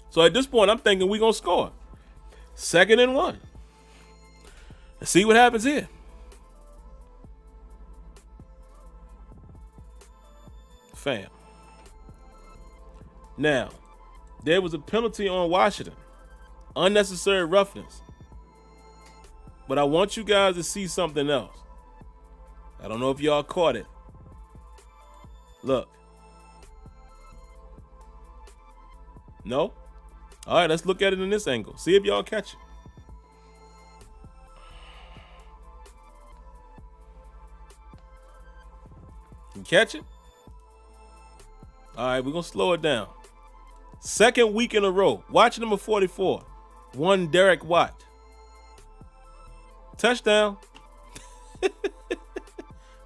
So at this point, I'm thinking we're going to score. 2nd and 1. Let's see what happens here. Fam. Now, there was a penalty on Washington. Unnecessary roughness. But I want you guys to see something else. I don't know if y'all caught it. Look. No? All right, let's look at it in this angle. See if y'all catch it. You catch it? All right, we're going to slow it down. 2nd week in a row. Watch number 44. One Derek Watt. Touchdown.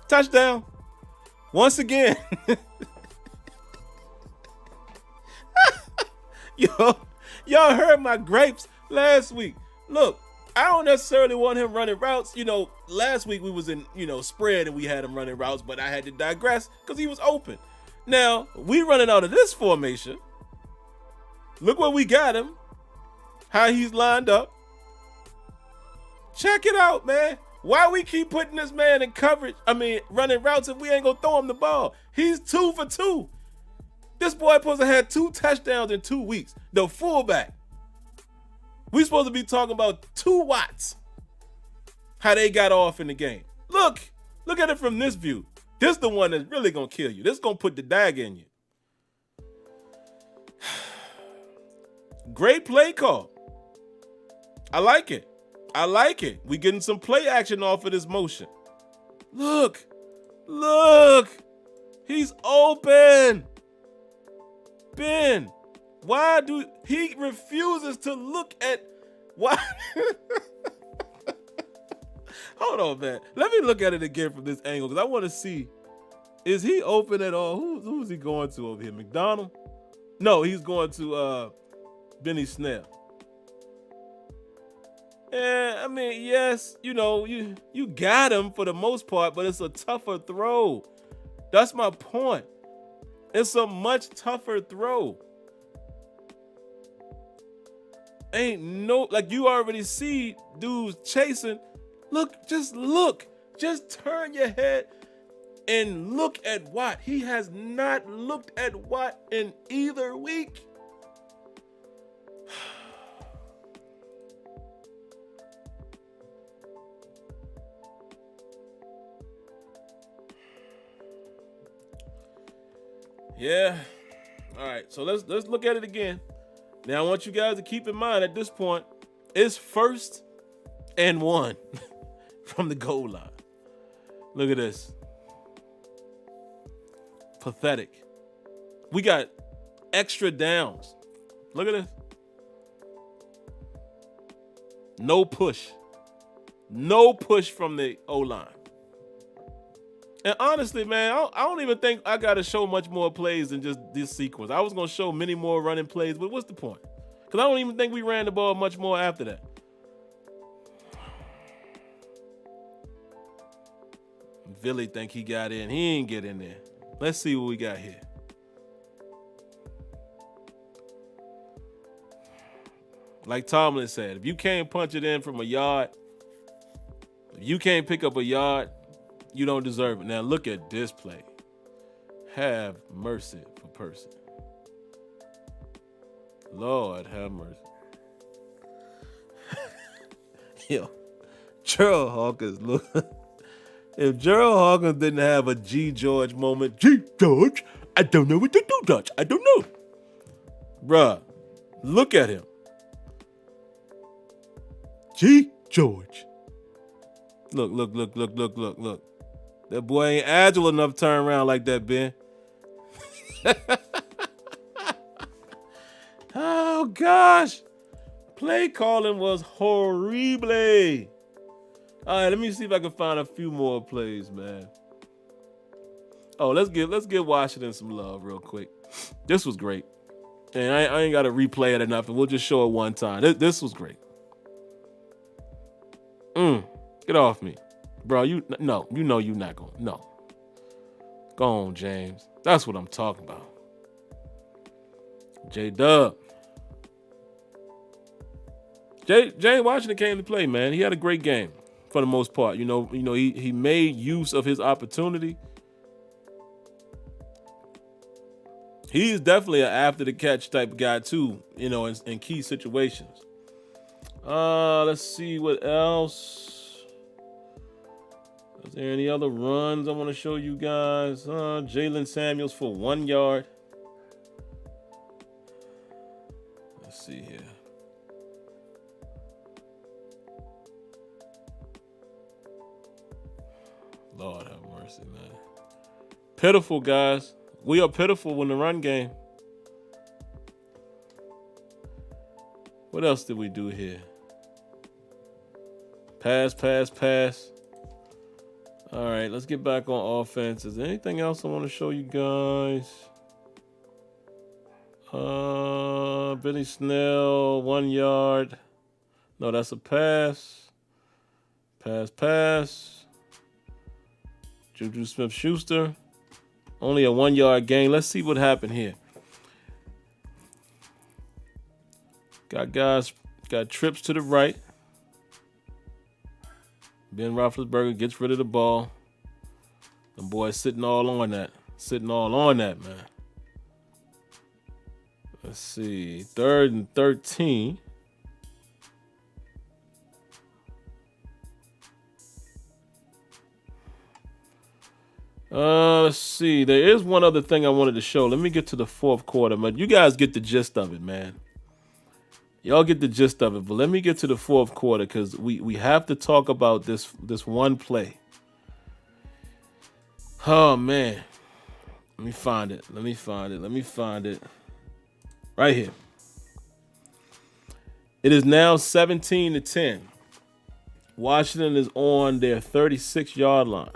Touchdown. Once again. Y'all heard my gripes last week. Look, I don't necessarily want him running routes. Last week we was in, spread and we had him running routes, but I had to digress because he was open. Now, we running out of this formation. Look where we got him. How he's lined up. Check it out, man. Why we keep putting this man in coverage? Running routes if we ain't gonna throw him the ball. He's 2 for 2. This boy supposed to have 2 touchdowns in 2 weeks. The fullback. We supposed to be talking about 2 Watts. How they got off in the game. Look at it from this view. This the one that's really gonna kill you. This gonna put the dagger in you. Great play call. I like it. We getting some play action off of this motion. Look. He's open. Ben, why do he refuses to look at why? Hold on, man. Let me look at it again from this angle because I want to see, is he open at all? Who's he going to over here? McDonald? No, he's going to Benny Snell. And yes, you got him for the most part, but it's a tougher throw. That's my point. It's a much tougher throw. You already see dudes chasing. Just turn your head and look at Watt. He has not looked at Watt in either week. Yeah. All right. So let's look at it again. Now I want you guys to keep in mind at this point, it's 1st and 1 from the goal line. Look at this. Pathetic. We got extra downs. Look at this. No push. No push from the O-line. And honestly, man, I don't even think I got to show much more plays than just this sequence. I was going to show many more running plays, but what's the point? Because I don't even think we ran the ball much more after that. Billy think he got in. He ain't get in there. Let's see what we got here. Like Tomlin said, if you can't punch it in from a yard, if you can't pick up a yard, you don't deserve it. Now look at this play. Have mercy for person. Lord have mercy. Yo, Gerald Hawkins, look. If Gerald Hawkins didn't have a G. George moment, G. George, I don't know what to do, Dutch. I don't know. Bruh, look at him. G. George. Look. That boy ain't agile enough to turn around like that, Ben. Oh, gosh. Play calling was horrible. All right, let me see if I can find a few more plays, man. Oh, let's give Washington some love real quick. This was great. And I ain't got to replay it enough, and we'll just show it one time. This was great. Get off me. Bro, you know you're not going. No. Go on, James. That's what I'm talking about. J-Dub. James Washington came to play, man. He had a great game for the most part. He made use of his opportunity. He's definitely an after the catch type of guy too, in key situations. Let's see what else. Is there any other runs I want to show you guys? Jalen Samuels for 1 yard. Let's see here. Lord have mercy, man. Pitiful, guys. We are pitiful in the run game. What else did we do here? Pass. All right, let's get back on offense. Is there anything else I want to show you guys? Benny Snell, 1 yard. No, that's a pass. Pass. Juju Smith-Schuster, only a 1 yard gain. Let's see what happened here. Got trips to the right. Ben Roethlisberger gets rid of the ball. The boys sitting all on that. Man. Let's see. 3rd and 13. Let's see. There is one other thing I wanted to show. Let me get to the fourth quarter, but you guys get the gist of it, man. Y'all get the gist of it, but let me get to the fourth quarter because we have to talk about this one play. Oh, man. Let me find it. Right here. It is now 17-10. Washington is on their 36-yard line.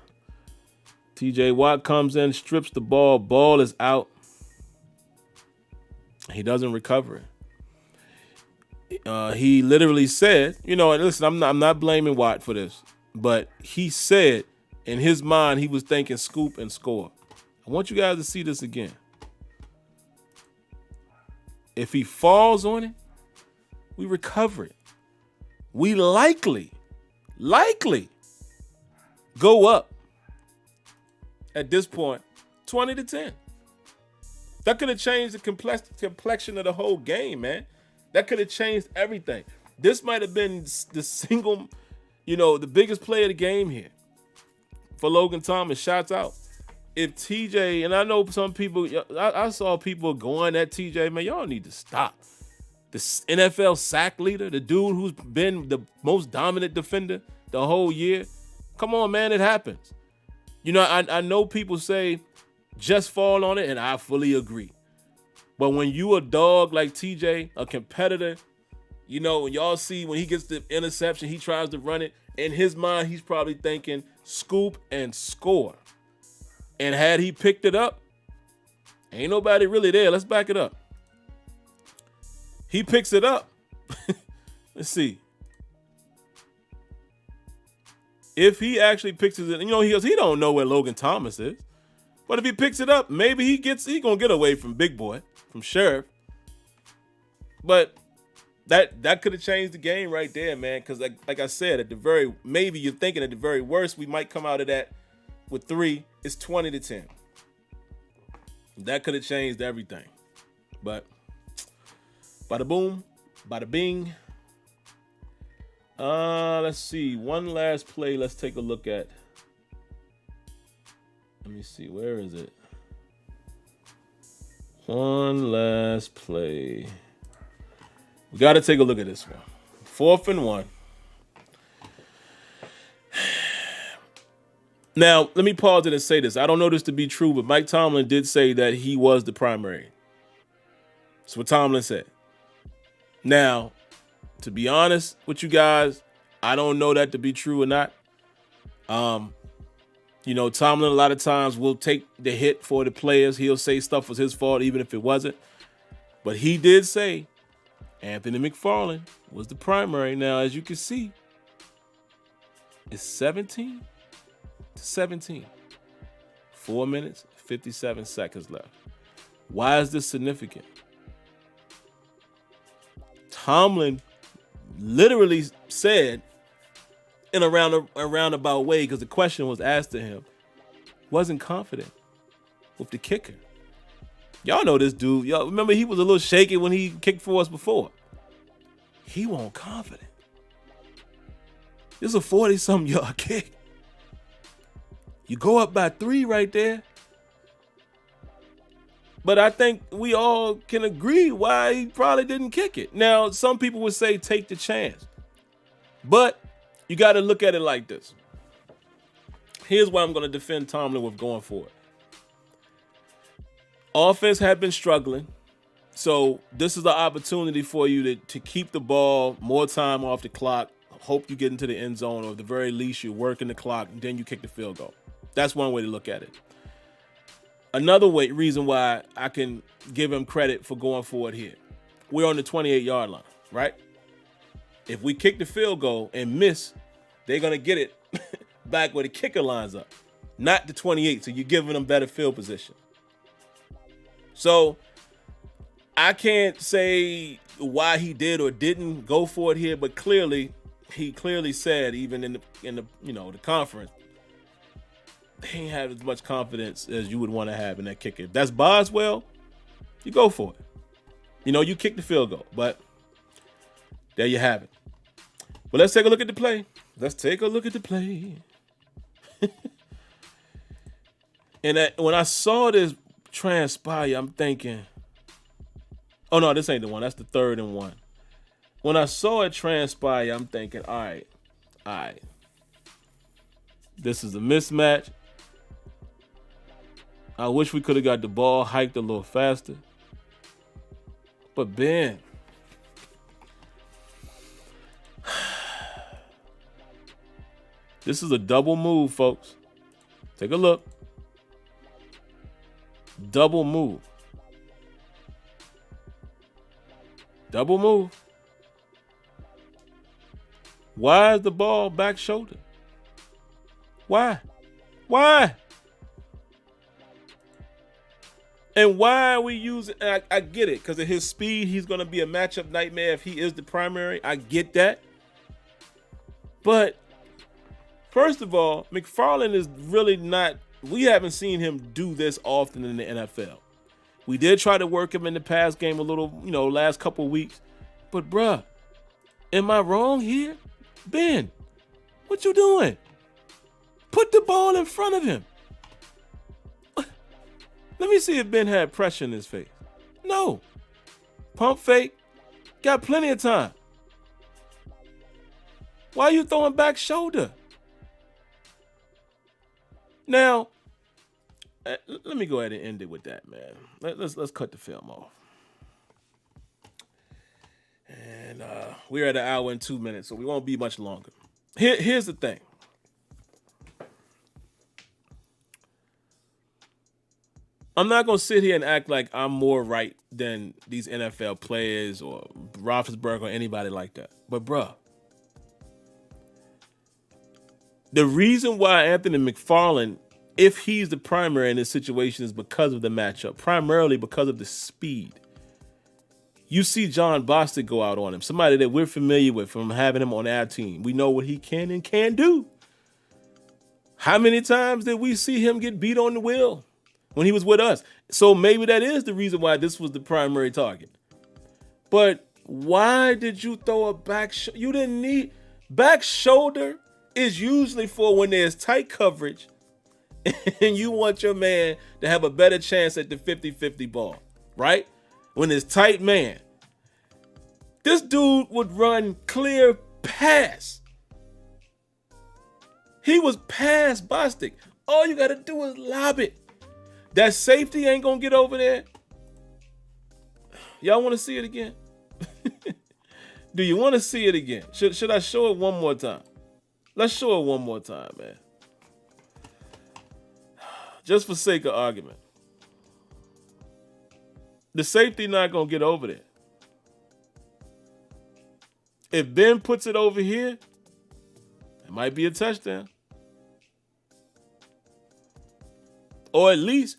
TJ Watt comes in, strips the ball. Ball is out. He doesn't recover it. He literally said, and listen, I'm not blaming Watt for this, but he said in his mind he was thinking scoop and score. I want you guys to see this again. If he falls on it, we recover it. We likely go up at this point 20-10. That could have changed the complexion of the whole game, man. That could have changed everything. This might have been the single, the biggest play of the game here for Logan Thomas. Shots out. If TJ, and I know some people, I saw people going at TJ, man, y'all need to stop. The NFL sack leader, the dude who's been the most dominant defender the whole year. Come on, man, it happens. I know people say just fall on it, and I fully agree. But when you a dog like TJ, a competitor, when y'all see when he gets the interception, he tries to run it. In his mind, he's probably thinking scoop and score. And had he picked it up, ain't nobody really there. Let's back it up. He picks it up. Let's see. If he actually picks it, he don't know where Logan Thomas is. But if he picks it up, maybe he gonna get away from Big Boy, from Sheriff. But that could have changed the game right there, man. Because like I said, maybe you're thinking at the very worst, we might come out of that with 3. It's 20-10. That could have changed everything. But bada boom, bada bing. Let's see. One last play. Let's take a look at. Let me see. Where is it? One last play. We got to take a look at this one. 4th and 1. Now, let me pause it and say this. I don't know this to be true, but Mike Tomlin did say that he was the primary. That's what Tomlin said. Now, to be honest with you guys, I don't know that to be true or not. Tomlin a lot of times will take the hit for the players. He'll say stuff was his fault even if it wasn't. But he did say Anthony McFarland was the primary. Now, as you can see, it's 17-17. 4 minutes, 57 seconds left. Why is this significant? Tomlin literally said in a roundabout way, because the question was asked to him, wasn't confident with the kicker. Y'all know this dude. Y'all remember he was a little shaky when he kicked for us before. He wasn't confident. This is a 40-something yard kick. You go up by 3 right there. But I think we all can agree why he probably didn't kick it. Now, some people would say take the chance. But you got to look at it like this. Here's why I'm going to defend Tomlin with going for it. Offense had been struggling. So this is the opportunity for you to keep the ball more time off the clock. Hope you get into the end zone, or at the very least you're working the clock, and then you kick the field goal. That's one way to look at it. Another reason why I can give him credit for going for it here. We're on the 28-yard line, right? If we kick the field goal and miss, they're going to get it back where the kicker lines up, not the 28. So you're giving them better field position. So I can't say why he did or didn't go for it here, but clearly he clearly said, even in the the conference, he ain't have as much confidence as you would want to have in that kicker. If that's Boswell, you go for it. You kick the field goal, but there you have it. But let's take a look at the play. And when I saw this transpire, I'm thinking, oh no, this ain't the one. That's the 3rd and 1. When I saw it transpire, I'm thinking, all right. This is a mismatch. I wish we could have got the ball hiked a little faster. But Ben, this is a double move, folks. Take a look. Double move. Why is the ball back shoulder? Why? And why are we using, and I get it, because of his speed, he's going to be a matchup nightmare if he is the primary. I get that. But first of all, McFarland is really not, we haven't seen him do this often in the NFL. We did try to work him in the pass game a little, last couple of weeks. But bruh, am I wrong here? Ben, what you doing? Put the ball in front of him. Let me see if Ben had pressure in his face. No. Pump fake. Got plenty of time. Why are you throwing back shoulder? Now, let me go ahead and end it with that, man. Let's cut the film off. And we're at 1 hour and 2 minutes, so we won't be much longer. Here's the thing. I'm not going to sit here and act like I'm more right than these NFL players or Roethlisberger or anybody like that. But, bruh, the reason why Anthony McFarland, if he's the primary in this situation, is because of the matchup, primarily because of the speed. You see John Bostic go out on him, somebody that we're familiar with from having him on our team. We know what he can and can't do. How many times did we see him get beat on the wheel when he was with us? So maybe that is the reason why this was the primary target. But why did you throw a back shoulder? You didn't need back shoulder is usually for when there's tight coverage and you want your man to have a better chance at the 50-50 ball, right? When it's tight man. This dude would run clear pass. He was past Bostic. All you got to do is lob it. That safety ain't going to get over there. Y'all want to see it again? Do you want to see it again? Should I show it one more time? Let's show it one more time, man. Just for sake of argument. The safety not going to get over there. If Ben puts it over here, it might be a touchdown. Or at least,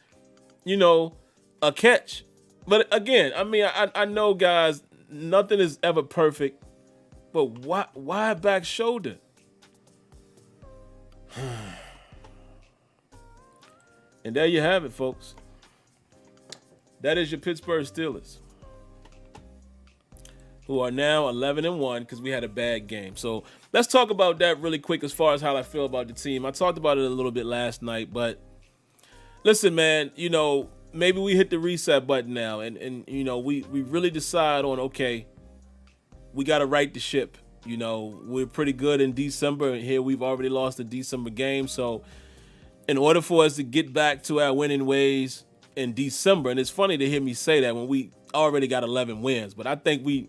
a catch. But again, I mean, I know, guys, nothing is ever perfect. But why back shoulder? And there you have it, folks. That is your Pittsburgh Steelers, who are now 11-1 because we had a bad game. So let's talk about that really quick as far as how I feel about the team. I talked about it a little bit last night, but listen, man, maybe we hit the reset button now and we really decide on, okay, we got to right the ship. We're pretty good in December, and here we've already lost a December game. So in order for us to get back to our winning ways in December, and it's funny to hear me say that when we already got 11 wins, but I think we,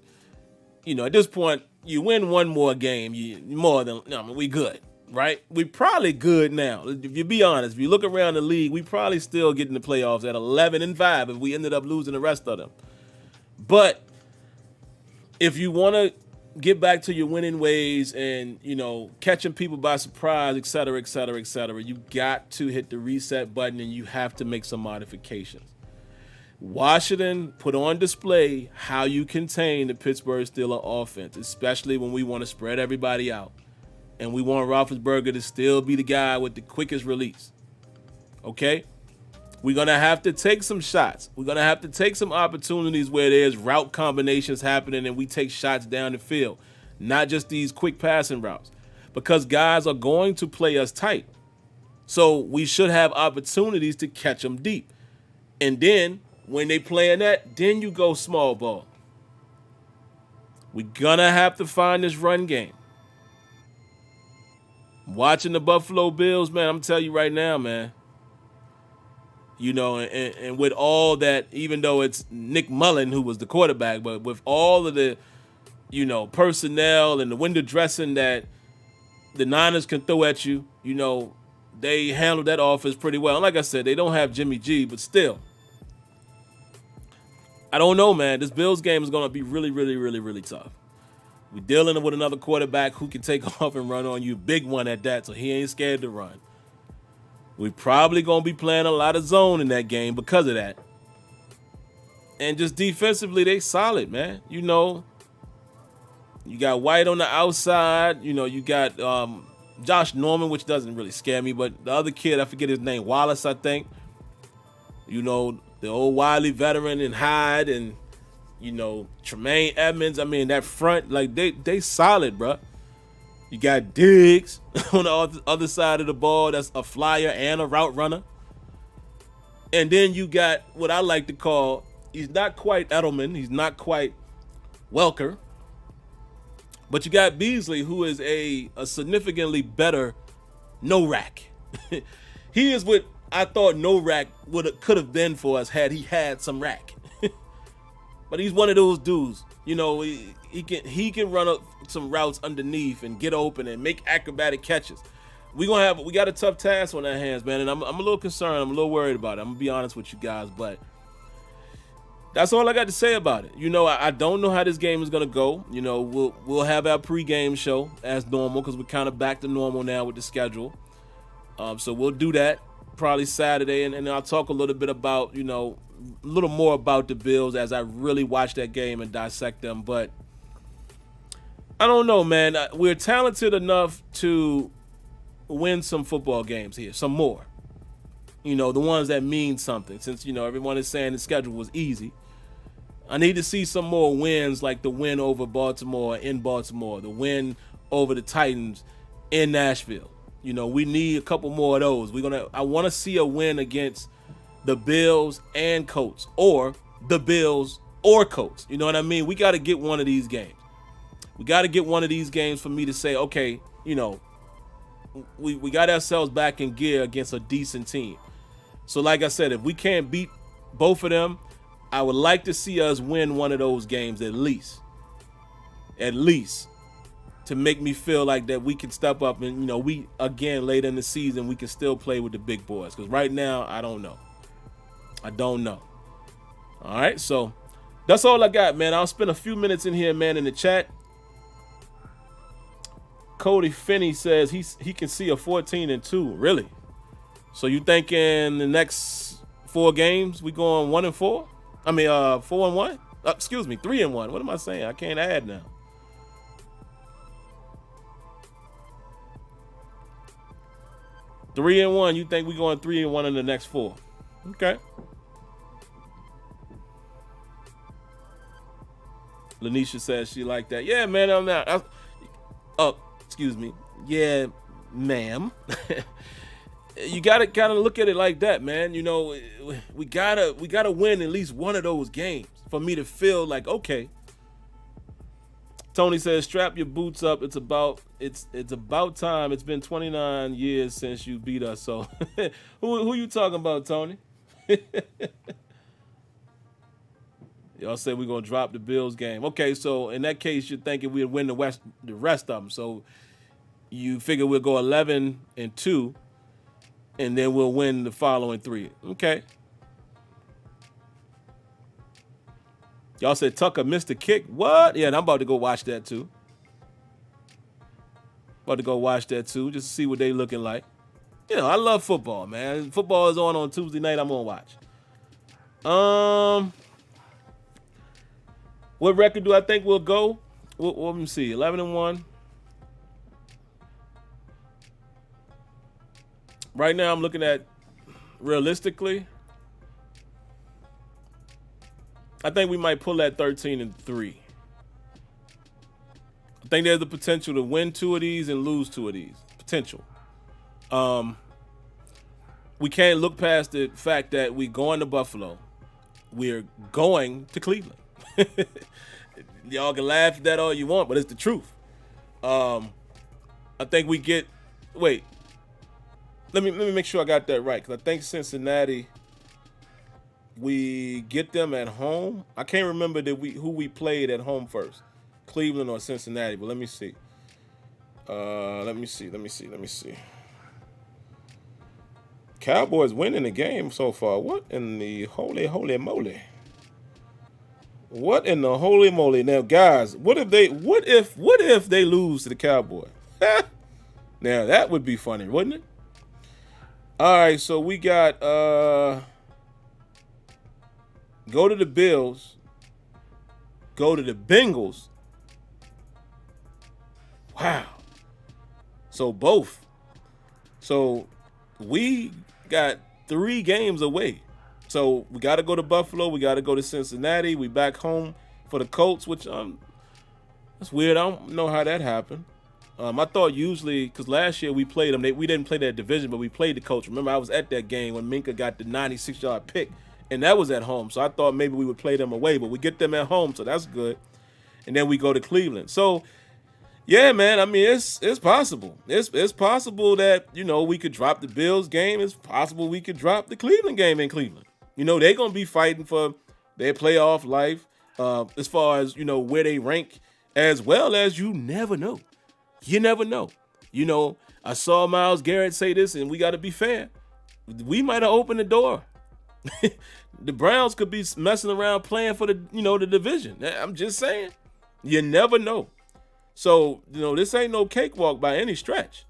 at this point, you win one more game, we good, right? We probably good now. If you be honest, if you look around the league, we probably still get in the playoffs at 11-5 if we ended up losing the rest of them. But if you want to get back to your winning ways and, catching people by surprise, et cetera, et cetera, et cetera, you got to hit the reset button and you have to make some modifications. Washington put on display how you contain the Pittsburgh Steelers offense, especially when we want to spread everybody out. And we want Roethlisberger to still be the guy with the quickest release. Okay? We're going to have to take some shots. We're going to have to take some opportunities where there's route combinations happening and we take shots down the field. Not just these quick passing routes. Because guys are going to play us tight. So we should have opportunities to catch them deep. And then when they playing that, then you go small ball. We're going to have to find this run game. Watching the Buffalo Bills, man, I'm telling you right now, man. You know, and with all that, even though it's Nick Mullen who was the quarterback, but with all of the, you know, personnel and the window dressing that the Niners can throw at you, you know, they handled that offense pretty well. And like I said, they don't have Jimmy G, but still. I don't know, man. This Bills game is going to be really, really, really, really tough. We're dealing with another quarterback who can take off and run on you. Big one at that, so he ain't scared to run. We're probably going to be playing a lot of zone in that game because of that. And just defensively, they solid, man. You know, you got White on the outside. You know, you got Josh Norman, which doesn't really scare me. But the other kid, I forget his name, Wallace, I think. You know, the old Wiley veteran and Hyde and, you know, Tremaine Edmonds. I mean, that front, like, they solid, bro. You got Diggs on the other side of the ball. That's a flyer and a route runner. And then you got what I like to call, he's not quite Edelman. He's not quite Welker. But you got Beasley, who is a significantly better no-rack. He is what I thought no-rack could have been for us had he had some rack. But he's one of those dudes. You know, he can run up some routes underneath and get open and make acrobatic catches. We got a tough task on our hands, man, and I'm a little concerned. I'm a little worried about it. I'm gonna be honest with you guys, but that's all I got to say about it. You know, I don't know how this game is gonna go. You know, we'll have our pregame show as normal because we're kind of back to normal now with the schedule. So we'll do that probably Saturday, and I'll talk a little bit about, you know, a little more about the Bills as I really watch that game and dissect them. But I don't know, man. We're talented enough to win some football games here, some more. You know, the ones that mean something. Since, you know, everyone is saying the schedule was easy. I need to see some more wins, like the win over Baltimore in Baltimore, the win over the Titans in Nashville. You know, we need a couple more of those. I want to see a win against the Bills and Colts, or the Bills or Colts. You know what I mean? We got to get one of these games. We got to get one of these games for me to say, okay, you know, we got ourselves back in gear against a decent team. So like I said, if we can't beat both of them, I would like to see us win one of those games at least. At least. To make me feel like that we can step up and, you know, we, again, later in the season, we can still play with the big boys. Because right now, I don't know. All right, so that's all I got, man. I'll spend a few minutes in here, man, in the chat. Cody Finney says he can see a 14-2. Really? So you think in the next 4 games we going 1-4? I mean, 4-1? Excuse me, 3-1. What am I saying? I can't add now. Three and 1. You think we going 3-1 in the next 4? Okay. Lanisha says she like that. Yeah, man, I'm not. Excuse me. Yeah, ma'am. You gotta kind of look at it like that, man. You know, we gotta win at least one of those games for me to feel like, okay. Tony says, strap your boots up. It's about time. It's been 29 years since you beat us. So who you talking about, Tony? Y'all said we're going to drop the Bills game. Okay, so in that case, you're thinking we'd win the rest of them. So you figure we'll go 11-2, and then we'll win the following 3. Okay. Y'all said Tucker missed the kick. What? Yeah, and I'm about to go watch that too. Just to see what they looking like. You know, I love football, man. Football is on Tuesday night. I'm going to watch. What record do I think we'll go? Let me see. 11-1. Right now, I'm looking at realistically. I think we might pull that 13-3. I think there's the potential to win 2 of these and lose 2 of these. Potential. We can't look past the fact that we're going to Buffalo. We're going to Cleveland. Y'all can laugh at that all you want, but it's the truth. I think we get. Wait. Let me make sure I got that right, because I think Cincinnati, we get them at home. I can't remember who we played at home first, Cleveland or Cincinnati. But let me see. Let me see. Cowboys winning the game so far. What in the holy moly? What in the holy moly? Now, guys, what if they lose to the Cowboys? Now that would be funny, wouldn't it? All right, so we got go to the Bills, go to the Bengals. Wow. So both. So we got 3 games away. So we got to go to Buffalo. We got to go to Cincinnati. We back home for the Colts, which that's weird. I don't know how that happened. I thought usually, because last year we played them, we didn't play that division, but we played the Colts. Remember, I was at that game when Minka got the 96-yard pick, and that was at home. So I thought maybe we would play them away, but we get them at home, so that's good. And then we go to Cleveland. So, yeah, man, I mean, it's possible. It's possible that, we could drop the Bills game. It's possible we could drop the Cleveland game in Cleveland. They're going to be fighting for their playoff life as far as, where they rank, as well as you never know. You never know. I saw Myles Garrett say this, and we got to be fair. We might have opened the door. The Browns could be messing around playing for the division. I'm just saying. You never know. So, this ain't no cakewalk by any stretch.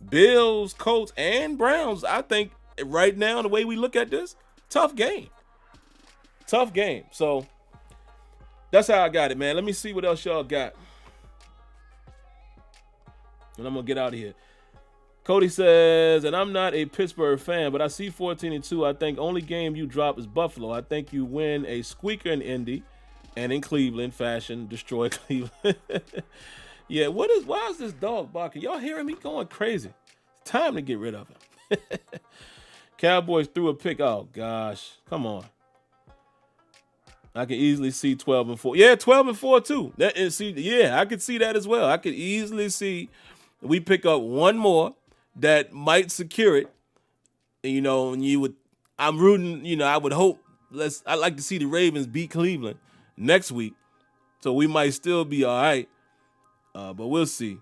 Bills, Colts, and Browns, I think right now, the way we look at this, tough game. Tough game. So, that's how I got it, man. Let me see what else y'all got. And I'm going to get out of here. Cody says, and I'm not a Pittsburgh fan, but I see 14-2. I think only game you drop is Buffalo. I think you win a squeaker in Indy and in Cleveland fashion, destroy Cleveland. Yeah, why is this dog barking? Y'all hearing me going crazy? It's time to get rid of him. Cowboys threw a pick. Oh, gosh. Come on. I can easily see 12-4. Yeah, 12-4 too. I could see that as well. I could easily see we pick up one more that might secure it. And I'm rooting, I would hope I'd like to see the Ravens beat Cleveland next week. So we might still be all right. But we'll see.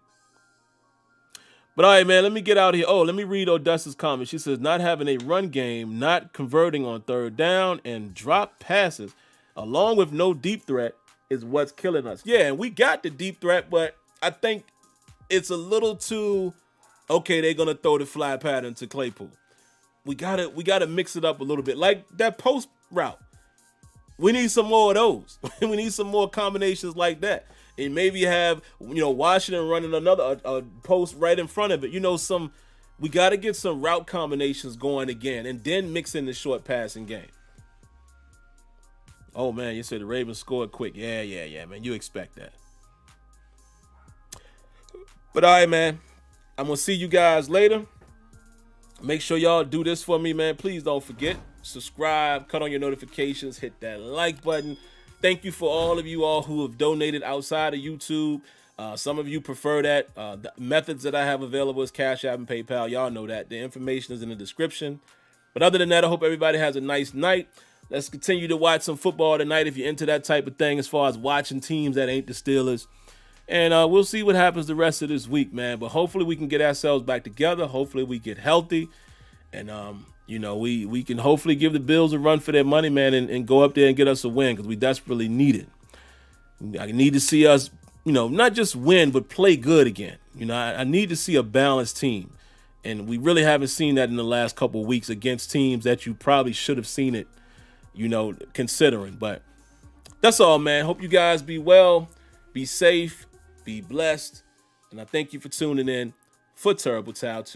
But all right, man, let me get out of here. Oh, let me read Odessa's comment. She says, not having a run game, not converting on third down, and drop passes, along with no deep threat, is what's killing us. Yeah, and we got the deep threat, but I think it's a little too, okay, they're going to throw the fly pattern to Claypool. We gotta mix it up a little bit. Like that post route. We need some more of those. We need some more combinations like that. And maybe have, Washington running a post right in front of it. We got to get some route combinations going again and then mix in the short passing game. Oh, man, you said the Ravens scored quick. Yeah, man. You expect that. But all right, man. I'm going to see you guys later. Make sure y'all do this for me, man. Please don't forget. Subscribe, cut on your notifications, hit that like button. Thank you for all of you all who have donated outside of YouTube. Some of you prefer that. The methods that I have available is Cash App and PayPal. Y'all know that. The information is in the description. But other than that, I hope everybody has a nice night. Let's continue to watch some football tonight if you're into that type of thing as far as watching teams that ain't the Steelers. And we'll see what happens the rest of this week, man. But hopefully we can get ourselves back together. Hopefully we get healthy. And, we can hopefully give the Bills a run for their money, man, and go up there and get us a win because we desperately need it. I need to see us, not just win, but play good again. I need to see a balanced team. And we really haven't seen that in the last couple of weeks against teams that you probably should have seen it, considering. But that's all, man. Hope you guys be well, be safe, be blessed. And I thank you for tuning in for Terrible Towel 2.